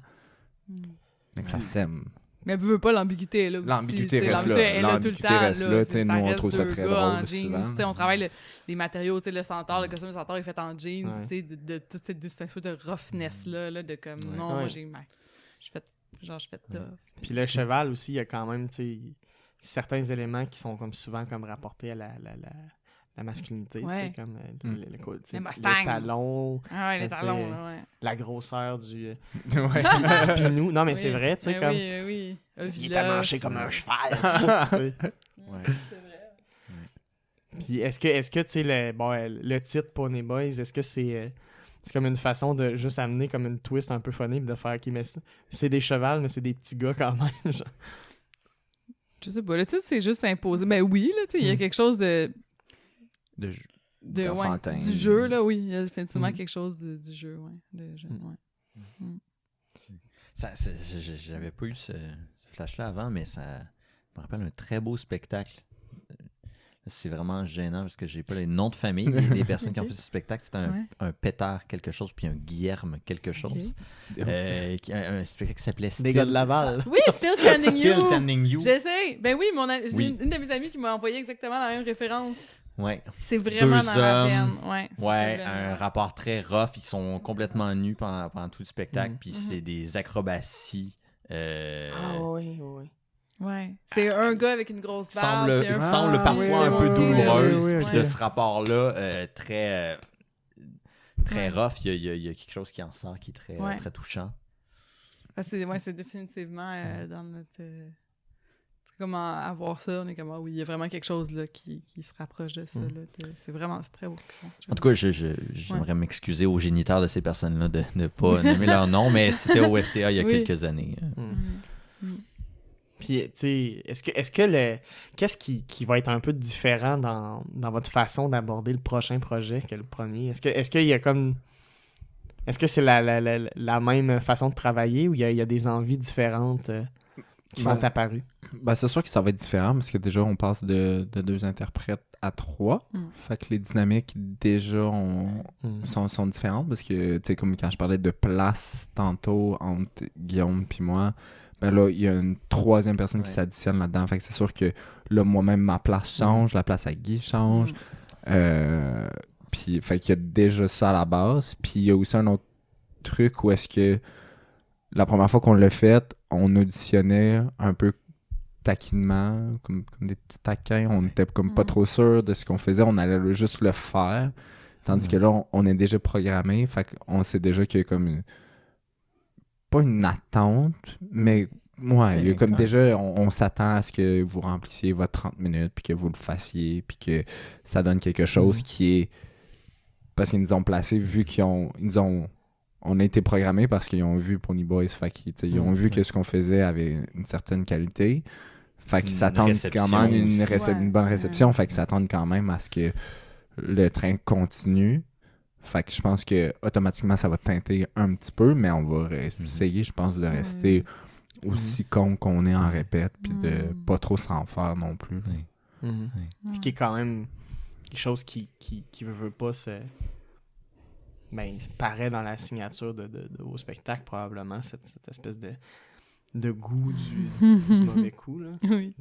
Mais que ça s'aime. Mais elle veut pas l'ambiguïté, là. L'ambiguïté reste là. L'ambiguïté reste là. Nous, on trouve ça très drôle. Souvent. On travaille les matériaux, le centaure, le costume de centaure est fait en jeans, de toute cette de roughness-là, de comme, non, moi, je fais tough. Puis le cheval aussi, il y a quand même, certains éléments qui sont comme souvent comme rapportés à la masculinité, comme les talons. Les talons, la grosseur du pinou. Non, mais c'est vrai, tu sais, comme... Oui. Il est amanché comme un cheval. C'est vrai. Puis est-ce que tu sais, le titre Pony Boys, est-ce que c'est comme une façon de juste amener comme une twist un peu funny, de faire, OK, mais c'est des chevals, mais c'est des petits gars quand même, genre. Je sais pas, le titre, c'est juste imposé. Ben oui, là, tu sais, il y a quelque chose d'enfantin. Du jeu, là, oui. Il y a effectivement quelque chose du jeu, J'avais pas eu ce flash-là avant, mais ça me rappelle un très beau spectacle. C'est vraiment gênant parce que j'ai pas les noms de famille des personnes qui ont fait ce spectacle. C'était un Pétard quelque chose, puis un Guilherme quelque chose. Un spectacle qui s'appelait Des gars de Laval. Oui, Still Standing You. Still Standing You. J'essaie. Ben oui, j'ai une de mes amies qui m'a envoyé exactement la même référence. Ouais. C'est vraiment Deux dans la hommes, veine. Un rapport très rough. Ils sont complètement nus pendant tout le spectacle, puis c'est des acrobaties. Oui. Ouais. C'est un gars avec une grosse barbe. Semble parfois un peu douloureuse. Puis de ce rapport-là, très rough, il y a quelque chose qui en sort qui est très, très touchant. C'est définitivement dans notre... c'est comme à voir ça, on est comme, oui, il y a vraiment quelque chose là, qui se rapproche de ça. Là, c'est très beau qu'ils font. En tout cas, j'aimerais m'excuser aux géniteurs de ces personnes-là de ne pas nommer leur nom, mais c'était au FTA il y a quelques années. Puis, tu sais, est-ce que qu'est-ce qui va être un peu différent dans votre façon d'aborder le prochain projet que le premier? Est-ce qu'il y a comme... Est-ce que c'est la même façon de travailler ou il y a des envies différentes qui sont apparues? Ben, c'est sûr que ça va être différent parce que déjà, on passe de 2 interprètes à 3. Fait que les dynamiques, déjà, sont différentes parce que, tu sais, comme quand je parlais de place tantôt entre Guillaume puis moi, ben là, il y a une 3e personne qui s'additionne là-dedans. Fait que c'est sûr que là, moi-même, ma place change, la place à Guy change. Puis, fait qu'il y a déjà ça à la base. Puis, il y a aussi un autre truc où est-ce que la première fois qu'on l'a fait, on auditionnait un peu taquinement, comme des petits taquins. On était comme pas trop sûr de ce qu'on faisait. On allait juste le faire. Tandis que là, on est déjà programmé. Fait qu'on sait déjà qu'il y a comme pas une attente, mais il y a comme déjà, on s'attend à ce que vous remplissiez votre 30 minutes, puis que vous le fassiez, puis que ça donne quelque chose qui est... Parce qu'ils nous ont placés, vu on a été programmés parce qu'ils ont vu Pony Boys, fait qu'ils ont vu que ce qu'on faisait avait une certaine qualité. Fait qu'ils s'attendent quand même une bonne réception. Fait qu'ils s'attendent quand même à ce que le train continue. Fait que je pense que automatiquement ça va teinter un petit peu, mais on va essayer, je pense, de rester aussi con qu'on est en répète, puis de pas trop s'en faire non plus. Ce qui est quand même quelque chose qui veut pas se... Ben, paraît dans la signature de vos spectacles, probablement, cette espèce de goût du mauvais coup, là. Oui.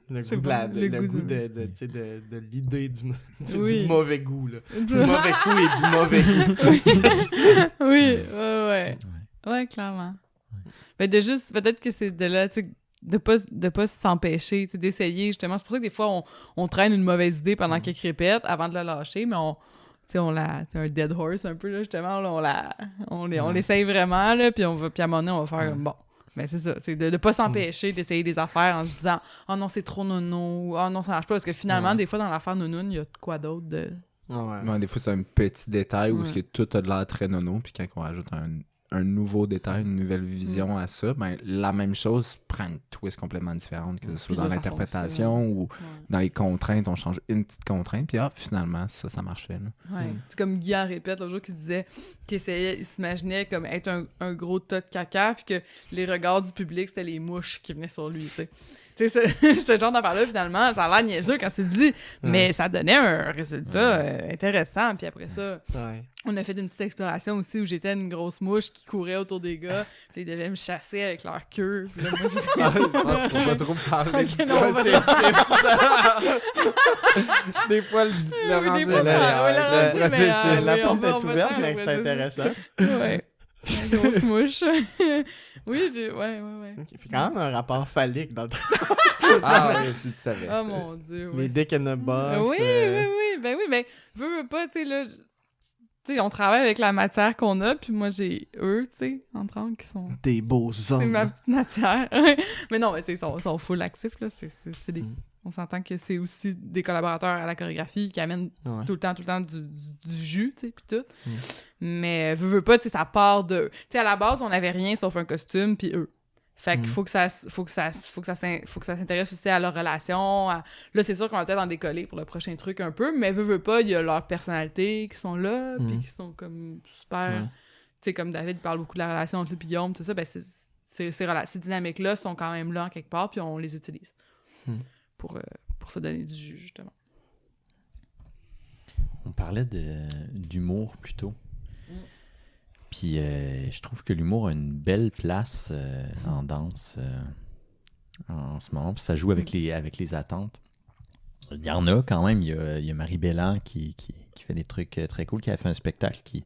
Le goût de l'idée du mauvais goût, là. Du mauvais coup et du mauvais goût. Oui, ouais, clairement. Ben, peut-être que c'est de là, tu sais, de pas s'empêcher, d'essayer, justement. C'est pour ça que des fois, on traîne une mauvaise idée pendant quelques répètes avant de la lâcher, mais c'est un dead horse un peu, là, justement. Là, on l'essaye vraiment, là, puis à un moment donné, on va faire bon. Mais c'est ça, de ne pas s'empêcher d'essayer des affaires en se disant « Oh non, c'est trop nono » ou « Oh non, ça marche pas ». Parce que finalement, des fois, dans l'affaire nounoun, il y a quoi d'autre de... Des fois, c'est un petit détail où tout a de l'air très nono, puis quand on rajoute un nouveau détail, une nouvelle vision à ça, ben, la même chose prend une twist complètement différente, que ce soit dans l'interprétation ou dans les contraintes. On change une petite contrainte, puis finalement, ça marchait. Là. Ouais. C'est comme Guy en répète l'autre jour qui disait qu'il s'imaginait comme être un gros tas de caca, puis que les regards du public, c'était les mouches qui venaient sur lui, tu sais, ce genre d'affaire-là, finalement, ça a l'air niaiseux quand tu le dis, mais ça donnait un résultat intéressant. Puis après ça, on a fait une petite exploration aussi où j'étais une grosse mouche qui courait autour des gars, puis ils devaient me chasser avec leur queue. Puis là, moi, je pense qu'on va trop parler de processus. Des fois, le processus. La porte est ouverte, mais c'est intéressant. Ouais. Une grosse mouche. Oui, puis ouais. Il fait quand même un rapport phallique dans le oui, si tu savais. Oh mon Dieu, oui. Les dick in a box. Oui. Ben oui, mais veux pas, tu sais, là... Tu sais, on travaille avec la matière qu'on a, puis moi, j'ai eux, tu sais, entre autres, qui sont... Des beaux hommes. C'est ma matière. Mais non, mais tu sais, ils sont full actifs, là. C'est des... On s'entend que c'est aussi des collaborateurs à la chorégraphie qui amènent tout le temps du jus, tu sais, pis tout. Mais veux pas, tu sais, ça part de... Tu sais, à la base, on avait rien sauf un costume, puis eux. Fait qu'il faut que ça s'intéresse aussi à leur relation. Là, c'est sûr qu'on va peut-être en décoller pour le prochain truc un peu, mais veux pas, il y a leur personnalité qui sont là, puis qui sont comme super... Tu sais, comme David parle beaucoup de la relation entre lui et Guillaume, tout ça, ben ces dynamiques-là sont quand même là en quelque part, puis on les utilise. Pour se donner du jus, justement. On parlait d'humour plus tôt. Puis je trouve que l'humour a une belle place en danse en ce moment. Puis ça joue avec les attentes. Il y en a quand même. Il y a Marie Bellan qui fait des trucs très cool, qui a fait un spectacle qui...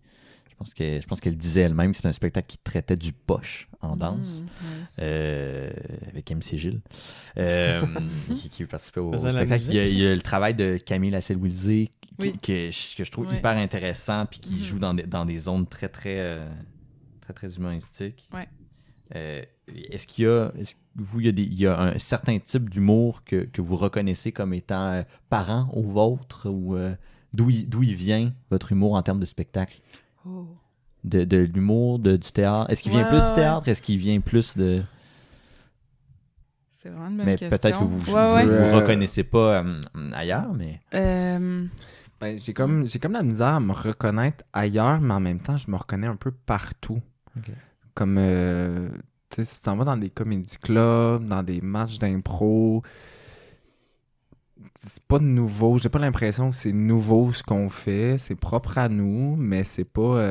Je pense qu'elle disait elle-même que c'est un spectacle qui traitait du poche en danse, avec MC Gilles, qui participait au spectacle. Il y a le travail de Camille Lasselle-Wilsey que je trouve hyper intéressant, puis qui joue dans des zones très, très, très, très humoristiques. Ouais. Est-ce qu'il y a un certain type d'humour que vous reconnaissez comme étant parent au vôtre, ou d'où il vient, votre humour en termes de spectacle? De l'humour, du théâtre. Est-ce qu'il vient plus du théâtre? Est-ce qu'il vient plus de... C'est vraiment une bonne question. Peut-être que vous ne reconnaissez pas ailleurs, mais... J'ai comme la misère à me reconnaître ailleurs, mais en même temps, je me reconnais un peu partout. Okay. Comme, tu sais, si tu t'en vas dans des comédie clubs, dans des matchs d'impro... C'est pas nouveau, j'ai pas l'impression que c'est nouveau ce qu'on fait, c'est propre à nous, mais c'est pas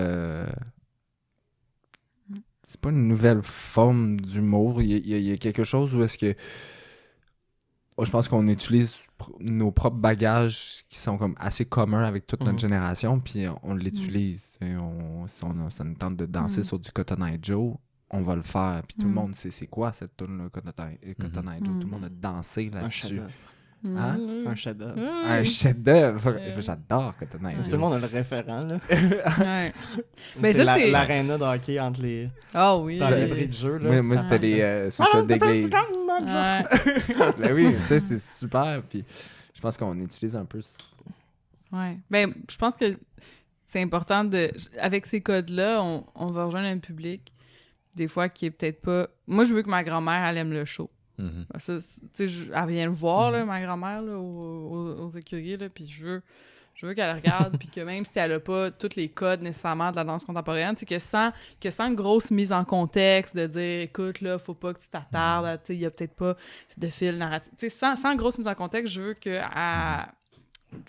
une nouvelle forme d'humour. Il y a quelque chose où est-ce que je pense qu'on utilise nos propres bagages qui sont comme assez communs avec toute notre génération, puis on l'utilise. Si ça nous tente de danser sur du Cotton Eye Joe, on va le faire, puis tout le monde sait c'est quoi cette tune-là, Cotton Eye Joe, tout le monde a dansé là-dessus. Un chef-d'œuvre. Un chef-d'œuvre. J'adore Cotton Eye Joe. Tout le monde a le référent, là. Mais c'est ça, c'est l'aréna de hockey entre les... Ah oui. Dans les bris de jeu, là. Moi c'était les sous-sols d'église. Ben oui, tu sais, c'est super. Puis je pense qu'on utilise un peu... Ouais. Ben, je pense que c'est important de... Avec ces codes-là, on va rejoindre un public, des fois, qui est peut-être pas... Moi, je veux que ma grand-mère, elle aime le show. Ça, elle vient le voir, là, ma grand-mère, là, aux écuries, là, puis je veux qu'elle regarde, puis que même si elle a pas tous les codes nécessairement de la danse contemporaine, que sans une grosse mise en contexte, de dire, écoute, là, faut pas que tu t'attardes, il y a peut-être pas de fil narratif. Sans grosse mise en contexte, je veux que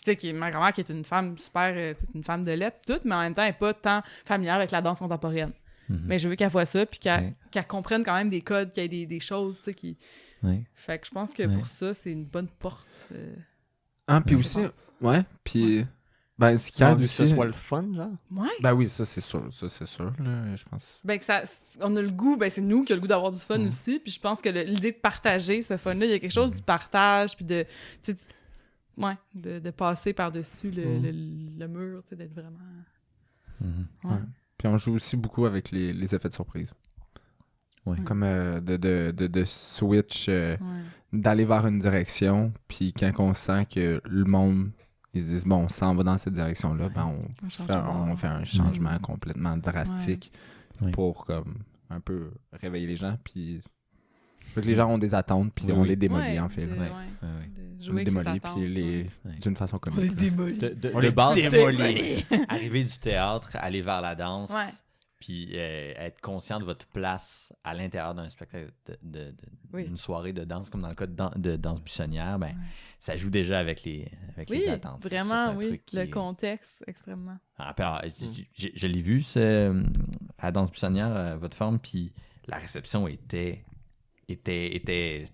tu sais, ma grand-mère qui est une femme super, une femme de lettres, tout, mais en même temps, elle n'est pas tant familière avec la danse contemporaine. Mais je veux qu'elle voit ça, puis qu'elle comprenne quand même des codes, qu'il y ait des choses, tu sais, qui... Fait que je pense que pour ça, c'est une bonne porte. Puis aussi... Ouais, puis... Ben, ce qui aide aussi... Que ce soit le fun, genre. Ouais. Ben oui, ça, c'est sûr, là, je pense. Ben, que ça... On a le goût... Ben, c'est nous qui a le goût d'avoir du fun aussi, puis je pense que l'idée de partager ce fun-là, il y a quelque chose du partage, puis de... de passer par-dessus le mur, tu sais, d'être vraiment... Ouais. Puis on joue aussi beaucoup avec les effets de surprise. Ouais. Comme de switch, d'aller vers une direction, puis quand on sent que le monde, ils se disent, bon, on s'en va dans cette direction-là, ben on fait un changement complètement drastique pour comme un peu réveiller les gens, puis que les gens ont des attentes, puis on les démolit en fait. On les démolit, puis d'une façon comique. On les démolit. De base, arriver du théâtre, aller vers la danse, puis être conscient de votre place à l'intérieur d'un spectacle, d'une soirée de danse, comme dans le cas de danse buissonnière, ben, ça joue déjà avec les attentes. Vraiment, ça, le contexte, extrêmement. Alors, je l'ai vu, à danse buissonnière, votre forme, puis la réception était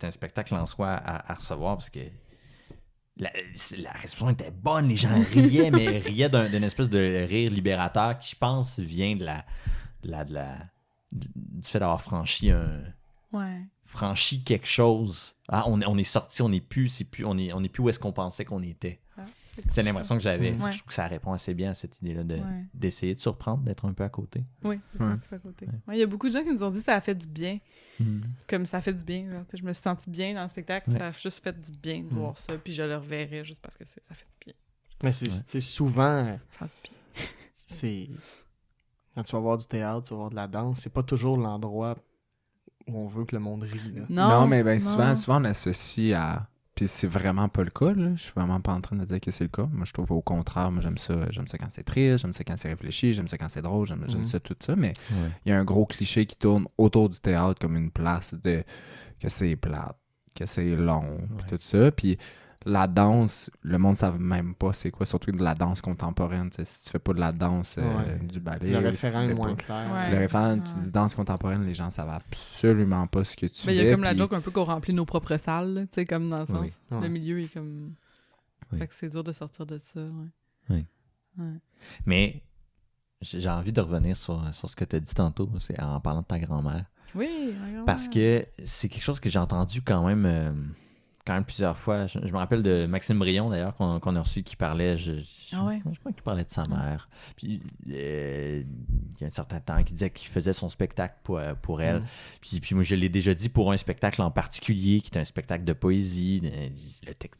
un spectacle en soi à recevoir, parce que la réception était bonne, les gens riaient, mais riaient d'une espèce de rire libérateur qui, je pense, vient du fait d'avoir franchi quelque chose. On est sorti, on n'est plus où est-ce qu'on pensait qu'on était. C'est l'impression que j'avais. Je trouve que ça répond assez bien à cette idée-là d'essayer de surprendre, d'être un peu à côté. Oui, d'être un petit peu à côté. Il y a beaucoup de gens qui nous ont dit que ça a fait du bien. Comme ça fait du bien. Là. Je me suis sentie bien dans le spectacle. Ça a juste fait du bien de voir ça. Puis je le reverrai juste parce que ça fait du bien. Mais c'est souvent... Ça fait du bien. C'est... Quand tu vas voir du théâtre, tu vas voir de la danse, c'est pas toujours l'endroit où on veut que le monde rie. Là. Non, mais ben souvent on associe à... Puis c'est vraiment pas le cas, là. Je suis vraiment pas en train de dire que c'est le cas. Moi, je trouve au contraire, moi j'aime ça quand c'est triste, j'aime ça quand c'est réfléchi, j'aime ça quand c'est drôle, j'aime ça tout ça, mais il y a un gros cliché qui tourne autour du théâtre comme une place que c'est plate, que c'est long, puis tout ça. Puis la danse, le monde ne savent même pas c'est quoi, surtout de la danse contemporaine. T'sais, si tu fais pas de la danse du ballet... Le référent si est moins clair. Le référent, tu dis danse contemporaine, les gens ne savent absolument pas ce que tu fais. Il y a comme la joke un peu qu'on remplit nos propres salles, tu sais, comme dans le sens. Oui. Le milieu est comme... Fait que c'est dur de sortir de ça, Mais j'ai envie de revenir sur ce que tu as dit tantôt, c'est en parlant de ta grand-mère. Oui, ma grand-mère. Parce que c'est quelque chose que j'ai entendu quand même plusieurs fois. Je me rappelle de Maxime Brion, d'ailleurs, qu'on a reçu, qui parlait, je crois qu'il parlait de sa mère. Puis il y a un certain temps, qui disait qu'il faisait son spectacle pour elle. Puis moi, je l'ai déjà dit, pour un spectacle en particulier, qui est un spectacle de poésie,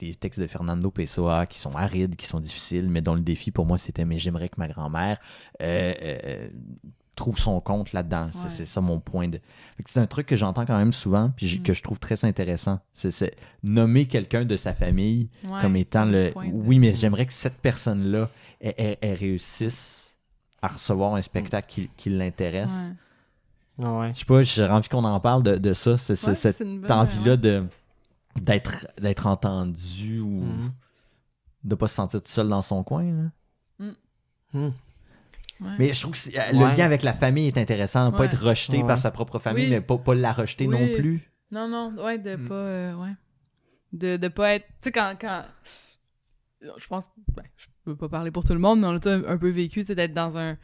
les textes de Fernando Pessoa, qui sont arides, qui sont difficiles, mais dont le défi, pour moi, c'était « Mais j'aimerais que ma grand-mère... trouve son compte là-dedans. C'est ça mon point de... C'est un truc que j'entends quand même souvent puis que je trouve très intéressant. C'est nommer quelqu'un de sa famille comme étant le... Oui, mais j'aimerais que cette personne-là elle réussisse à recevoir un spectacle qui l'intéresse. Je sais pas, j'ai envie qu'on en parle de ça. Cette envie-là d'être entendu ou de pas se sentir tout seul dans son coin. Là. Mais je trouve que le lien avec la famille est intéressant. Pas être rejeté par sa propre famille, mais pas la rejeter non plus. Non, de pas... de pas être... Tu sais, quand... Je pense... je peux pas parler pour tout le monde, mais on a un peu vécu, tu sais, d'être dans un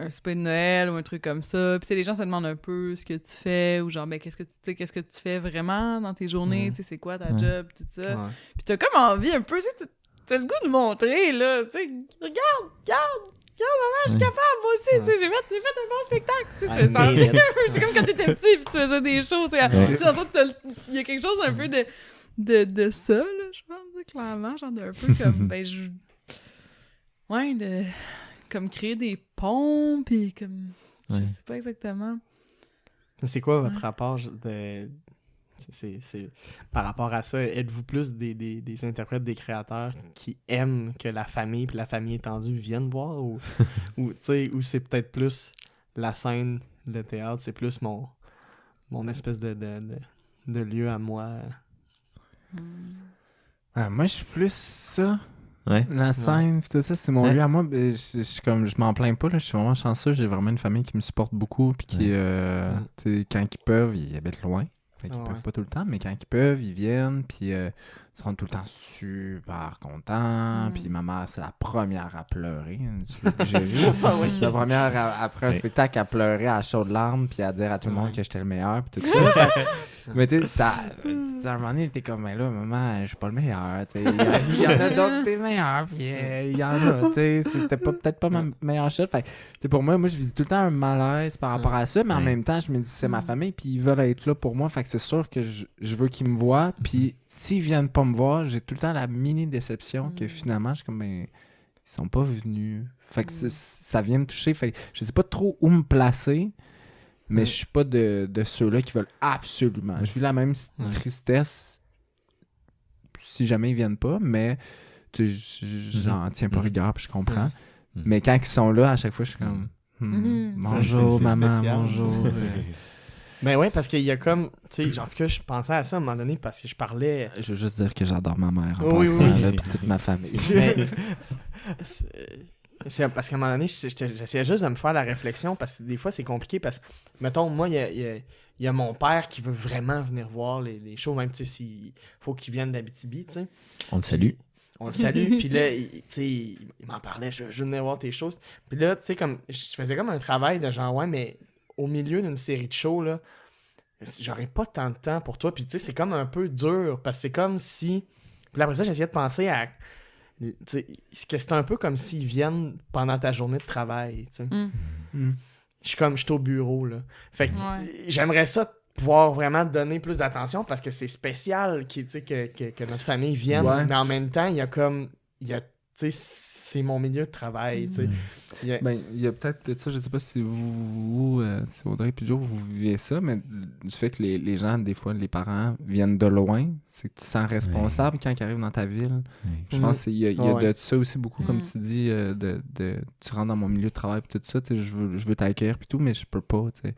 souper de Noël ou un truc comme ça. Puis les gens se demandent un peu ce que tu fais ou genre, qu'est-ce que tu fais vraiment dans tes journées, tu sais, c'est quoi ta job, tout ça. Puis t'as comme envie un peu, tu sais, t'as le goût de montrer, là, tu sais, regarde, maman, je suis capable, moi aussi, j'ai fait un bon spectacle. C'est comme quand t'étais petit puis tu faisais des shows. Il y a quelque chose un peu de ça, là, je pense, clairement. Genre un peu comme, comme créer des ponts, puis comme... Je sais pas exactement. C'est quoi votre rapport par rapport à ça, êtes-vous plus des interprètes, des créateurs qui aiment que la famille puis la famille étendue viennent voir ou c'est peut-être plus la scène, le théâtre, c'est plus mon espèce de lieu à moi? Moi, je suis plus ça. La scène, tout ça, c'est mon lieu à moi. Je m'en plains pas, là, je suis vraiment chanceux. J'ai vraiment une famille qui me supporte beaucoup puis qui, quand ils peuvent, ils habitent loin. Ils peuvent pas tout le temps, mais quand ils peuvent, ils viennent. Puis sont tout le temps super contents. Puis ma mère, c'est la première à pleurer. Tu l'as déjà vu? C'est la première, après un spectacle, à pleurer à chaudes larmes puis à dire à tout le monde que j'étais le meilleur puis tout ça. Mais tu sais, à un moment donné, t'es comme, mais là, maman, je suis pas le meilleur. Il y en a d'autres des meilleurs, puis il y en a, tu sais. C'était peut-être pas ma meilleure shot. Fait pour moi, je vis tout le temps un malaise par rapport à ça, mais en même temps, je me dis, c'est ma famille, puis ils veulent être là pour moi. Fait que c'est sûr que je veux qu'ils me voient. Puis s'ils viennent pas me voir, j'ai tout le temps la mini-déception que finalement, je suis comme, ben, ils sont pas venus. Fait que ça vient me toucher. Fait que je sais pas trop où me placer. Mais je suis pas de ceux-là qui veulent absolument. Je vis la même tristesse si jamais ils viennent pas, mais j'en tiens pas rigueur puis je comprends. Mais quand ils sont là, à chaque fois, je suis comme bonjour, maman, spécial, bonjour. Ben ouais, parce qu'il y a comme, tu sais, en tout cas, je pensais à ça à un moment donné parce que je parlais. Je veux juste dire que j'adore ma mère en passant, là, puis toute ma famille. C'est parce qu'à un moment donné, j'essayais juste de me faire la réflexion parce que des fois, c'est compliqué parce que, mettons, moi, il y a mon père qui veut vraiment venir voir les shows, même s'il faut qu'il vienne d'Abitibi, tu sais. On le salue. On le salue, puis là, il m'en parlait, je veux venir voir tes choses. Puis là, tu sais, comme je faisais comme un travail de genre, ouais, mais au milieu d'une série de shows, là, j'aurais pas tant de temps pour toi. Puis tu sais, c'est comme un peu dur parce que c'est comme si... Puis après ça, j'essayais de penser à... que c'est un peu comme s'ils viennent pendant ta journée de travail, tu sais. Je suis au bureau, là. Fait que j'aimerais ça pouvoir vraiment te donner plus d'attention parce que c'est spécial que notre famille vienne, mais en même temps, il y a c'est mon milieu de travail, tu sais. Il y a peut-être ça, je sais pas si vous si Audrey et Joe, vous vivez ça, mais du fait que les gens, des fois, les parents viennent de loin, c'est que tu te sens responsable quand ils arrivent dans ta ville. Je pense qu'il y a de ça aussi beaucoup, comme tu dis, tu rentres dans mon milieu de travail et tout ça, tu sais, je veux t'accueillir et tout, mais je peux pas, tu sais.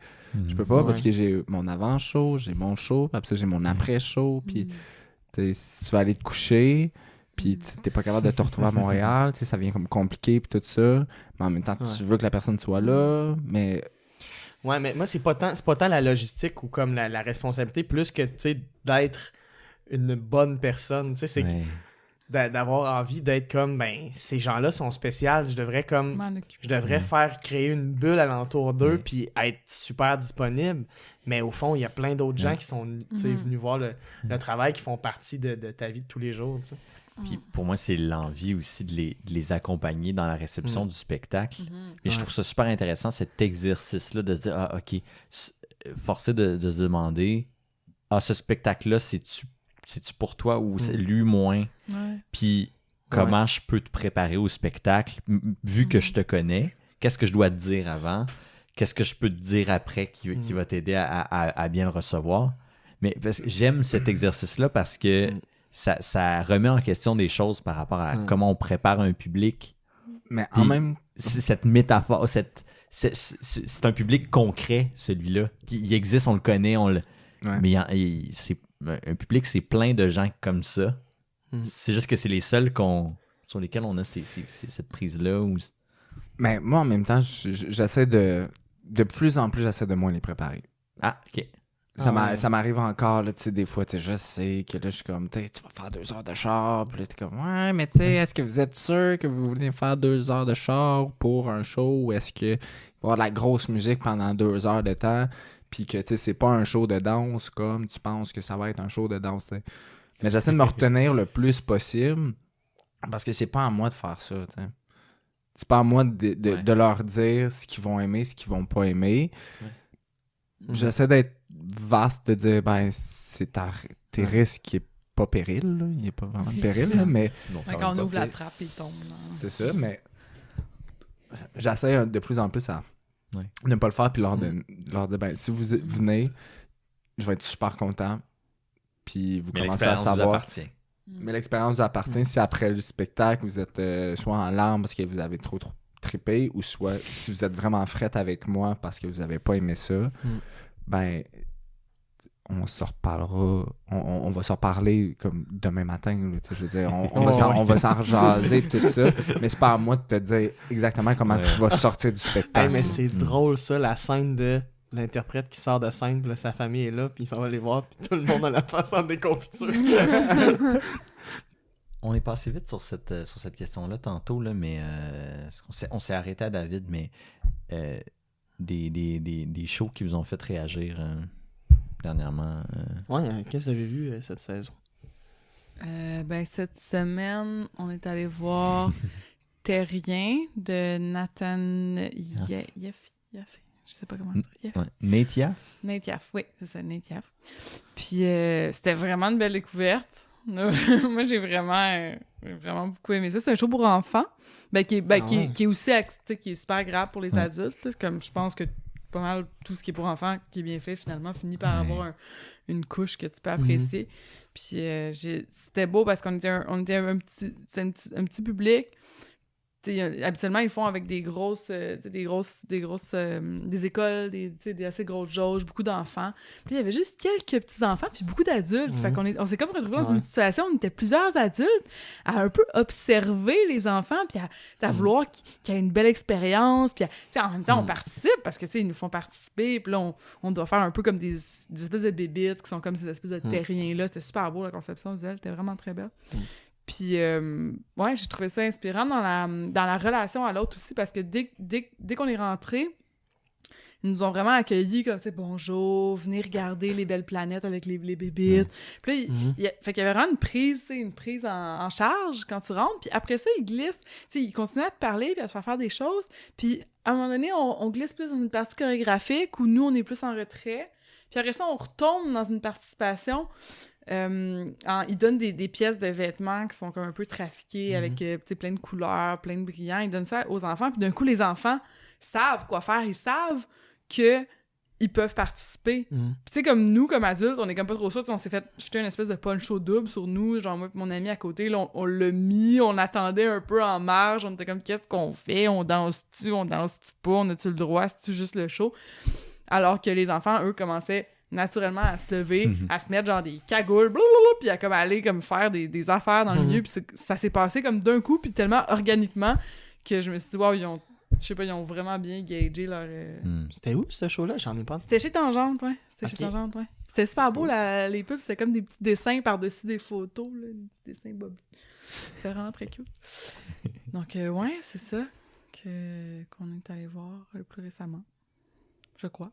Je peux pas parce que j'ai mon avant-show, j'ai mon show, puis après ça, j'ai mon après-show, puis si tu vas aller te coucher... Puis t'es pas capable de te retrouver à Montréal, ça vient comme compliqué puis tout ça. Mais en même temps, tu veux que la personne soit là, mais... Ouais, mais moi, c'est pas tant la logistique ou comme la responsabilité, plus que, tu sais, d'être une bonne personne, tu sais, c'est d'avoir envie d'être comme, ben, ces gens-là sont spéciaux, je devrais faire créer une bulle alentour d'eux puis être super disponible. Mais au fond, il y a plein d'autres gens qui sont, tu sais, venus voir le travail, qui font partie de ta vie de tous les jours, tu sais. Puis pour moi, c'est l'envie aussi de les accompagner dans la réception du spectacle. Et je trouve ça super intéressant, cet exercice-là, de se dire, ah, OK, forcé de se demander, ah, ce spectacle-là, c'est-tu pour toi ou c'est lui moins? Puis comment je peux te préparer au spectacle, vu que je te connais? Qu'est-ce que je dois te dire avant? Qu'est-ce que je peux te dire après qui va t'aider à bien le recevoir? Mais parce que j'aime cet exercice-là parce que ça remet en question des choses par rapport à comment on prépare un public. Mais en même... Cette métaphore, c'est un public concret, celui-là. Il existe, on le connaît, mais un public, c'est plein de gens comme ça. C'est juste que c'est les seuls sur lesquels on a cette prise-là. Mais moi, en même temps, j'essaie de plus en plus, j'essaie de moins les préparer. Ah, OK. Ça m'arrive encore, là, tu sais, des fois, tu sais, je sais que là, je suis comme, tu vas faire 2 heures de char, puis là, t'es comme, ouais, mais tu sais, est-ce que vous êtes sûr que vous voulez faire 2 heures de char pour un show, ou est-ce qu'il va y avoir de la grosse musique pendant 2 heures de temps, puis que, tu sais, c'est pas un show de danse comme tu penses que ça va être un show de danse, t'sais. Mais j'essaie de me retenir le plus possible, parce que c'est pas à moi de faire ça, tu sais. C'est pas à moi de leur dire ce qu'ils vont aimer, ce qu'ils vont pas aimer. J'essaie d'être vaste, de dire, ben, c'est tes risques qui est pas péril, là. Il n'est pas vraiment péril, là, mais... Quand on ouvre la trappe, il tombe. C'est ça, mais j'essaie de plus en plus à ne pas le faire, puis leur dire, ben, si vous venez, je vais être super content, puis vous commencez à savoir... Vous appartient. Mais l'expérience vous appartient. Si après le spectacle, vous êtes soit en larmes parce que vous avez trop trippé, ou soit si vous êtes vraiment frette avec moi parce que vous avez pas aimé ça, ben on se reparlera, on va se reparler comme demain matin, là, je veux dire, on va s'en rejaser tout ça, mais c'est pas à moi de te dire exactement comment tu vas sortir du spectacle. Hey, mais c'est drôle ça, la scène de l'interprète qui sort de scène, puis là, sa famille est là, puis il s'en va les voir, puis tout le monde a la face en déconfiture. On est passé vite sur cette question-là tantôt, là, mais on s'est arrêté à David, mais des shows qui vous ont fait réagir dernièrement. Ouais, qu'est-ce que vous avez vu cette saison? Cette semaine, on est allé voir Terrien de Nathan Yaffe. Je sais pas comment dire. Ouais. Nate Yaffe? Nate Yaffe, oui, c'est ça, Nate Yaffe. Puis c'était vraiment une belle découverte. Moi, j'ai vraiment beaucoup aimé ça. C'est un show pour enfants, qui est aussi qui est super agréable pour les adultes. Là. Comme je pense que pas mal tout ce qui est pour enfants qui est bien fait, finalement, finit par avoir une couche que tu peux apprécier. Puis c'était beau parce qu'on était un petit public. Habituellement, ils le font avec des écoles, des assez grosses jauges, beaucoup d'enfants. Puis il y avait juste quelques petits-enfants, puis beaucoup d'adultes. Fait qu'on s'est comme retrouvés dans une situation où on était plusieurs adultes à un peu observer les enfants, puis à vouloir qu'ils aient une belle expérience. Puis en même temps, on participe, parce que ils nous font participer. Puis là, on doit faire un peu comme des espèces de bébites qui sont comme ces espèces de terriens-là. C'était super beau, la conception visuelle. C'était vraiment très belle. Puis, j'ai trouvé ça inspirant dans la relation à l'autre aussi, parce que dès qu'on est rentré, ils nous ont vraiment accueillis comme, bonjour, venez regarder les belles planètes avec les bébites. Puis là, fait qu'il y avait vraiment une prise en charge quand tu rentres. Puis après ça, ils glissent. Ils continuent à te parler puis à te faire des choses. Puis à un moment donné, on glisse plus dans une partie chorégraphique où nous, on est plus en retrait. Puis après ça, on retombe dans une participation. Ils donnent des pièces de vêtements qui sont comme un peu trafiquées avec plein de couleurs, plein de brillants. Ils donnent ça aux enfants. Puis d'un coup, les enfants savent quoi faire. Ils savent qu'ils peuvent participer. Puis comme nous, comme adultes, on est comme pas trop sûrs. On s'est fait jeter une espèce de poncho double sur nous. Genre moi et mon ami à côté, là, on l'a mis. On attendait un peu en marge. On était comme, qu'est-ce qu'on fait? On danse-tu pas? On a-tu le droit? C'est-tu juste le show? Alors que les enfants, eux, commençaient naturellement à se lever, à se mettre genre des cagoules, puis à comme aller comme faire des affaires dans le milieu, puis ça s'est passé comme d'un coup, puis tellement organiquement que je me suis dit, wow, ils ont vraiment bien gagé leur... C'était où, ce show-là? J'en ai pas... C'était chez Tangente, ouais. C'était super beau, les pubs, c'était comme des petits dessins par-dessus des photos, là, des dessins bob. C'était vraiment très cute. Donc, c'est ça qu'on est allé voir le plus récemment, je crois.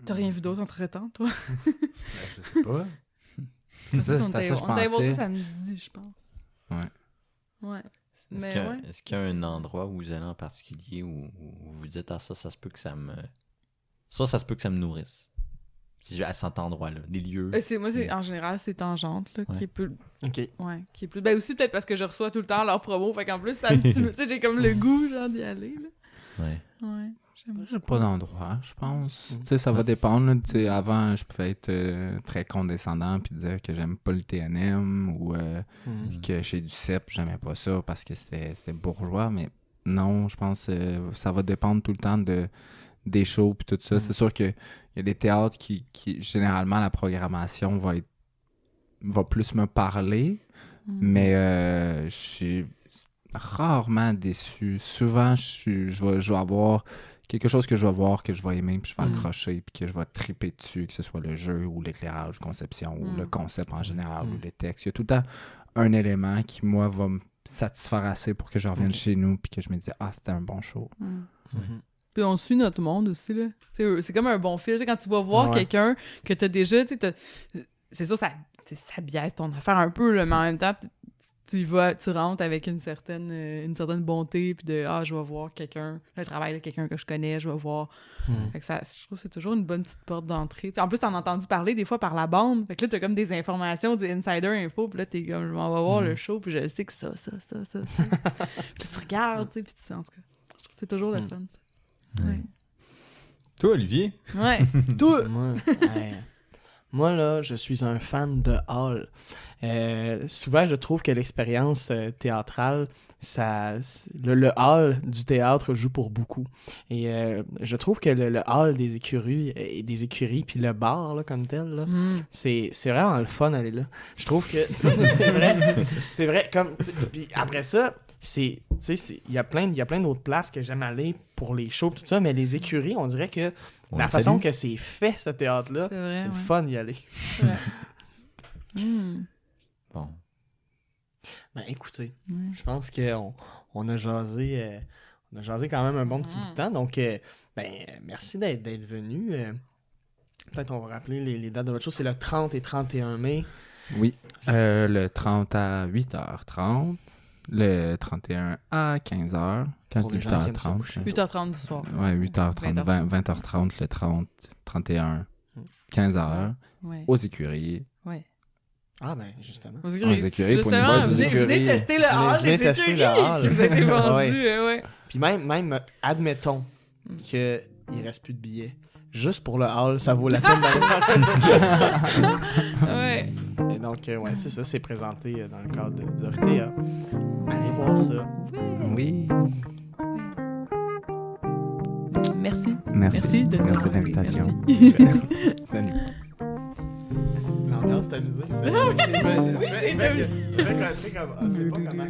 T'as rien vu d'autre entre-temps, toi? Je sais pas. C'est ça, c'est à ça que je On t'avait voir pensais. ça samedi, je pense. Ouais. Est-ce qu'il y a un endroit où vous allez en particulier où vous dites, ça se peut que ça me... Ça se peut que ça me nourrisse. À cet endroit-là, des lieux. En général, c'est Tangente, là, qui est plus... OK. Ouais, qui est plus... Ben aussi, peut-être parce que je reçois tout le temps leurs promos, fait qu'en plus, ça me stimule. Tu sais, j'ai comme le goût, genre, d'y aller, là. Ouais. J'ai pas d'endroit, je pense. Tu sais, ça va dépendre. Là. Tu sais, avant, je pouvais être très condescendant puis dire que j'aime pas le TNM ou que chez du CEP, j'aimais pas ça parce que c'était bourgeois. Mais non, je pense que ça va dépendre tout le temps des shows puis tout ça. C'est sûr qu'il y a des théâtres qui généralement, la programmation va plus me parler. Mais je suis rarement déçu. Souvent, je vais avoir quelque chose que je vais voir, que je vais aimer, puis je vais accrocher, puis que je vais triper dessus, que ce soit le jeu ou l'éclairage, conception, ou le concept en général, ou les textes. Il y a tout le temps un élément qui, moi, va me satisfaire assez pour que je revienne chez nous, puis que je me dise, c'était un bon show. Puis on suit notre monde aussi, là. C'est comme un bon fil. Quand tu vas voir quelqu'un que t'as déjà, c'est sûr, ça biaise ton affaire un peu, là, mais en même temps, tu rentres avec une certaine bonté, puis je vais voir quelqu'un, le travail de quelqu'un que je connais, je vais voir. Fait que je trouve que c'est toujours une bonne petite porte d'entrée. En plus, t'en as entendu parler des fois par la bande, fait que là, t'as comme des informations, des insider info, puis là, t'es comme, je m'en vais voir le show, puis je sais que ça. Puis là, tu regardes, puis en tout cas, je trouve que c'est toujours le fun, ça. Ouais. Toi, Olivier? Ouais. Toi! Moi, là, je suis un fan de hall. Souvent, je trouve que l'expérience théâtrale, le hall du théâtre joue pour beaucoup. Et je trouve que le hall des écuries, puis le bar, là, comme tel, là, c'est vraiment le fun d'aller là. Je trouve que c'est vrai, comme... Puis après ça, il y a plein d'autres places que j'aime aller pour les shows, tout ça, mais les écuries, on dirait que La façon que c'est fait, ce théâtre-là, c'est le fun d'y aller. Bon. Ben écoutez, je pense qu'on a jasé... on a jasé quand même un bon petit bout de temps, donc merci d'être venu. Peut-être on va rappeler les dates de votre show. C'est le 30 et 31 mai. Oui, le 30 à 8h30, le 31 à 15h. Quand je dis 8h30. 8h30 du soir. Oui, 8h30, 20h30, le 30, 31, 15h, aux écuries. Oui. Ah ben, justement. Aux écuries, justement, venez tester le hall des écuries qui vous a été vendu. Puis même, admettons qu'il ne reste plus de billets. Juste pour le hall, ça vaut la peine d'aller faire ouais. Et donc, c'est ça, c'est présenté dans le cadre de l'OFTA. Allez voir ça. Oui. Merci. Merci de l'invitation. Salut. L'ambiance, c'est amusé. Oui, c'est amusé. C'est pas comment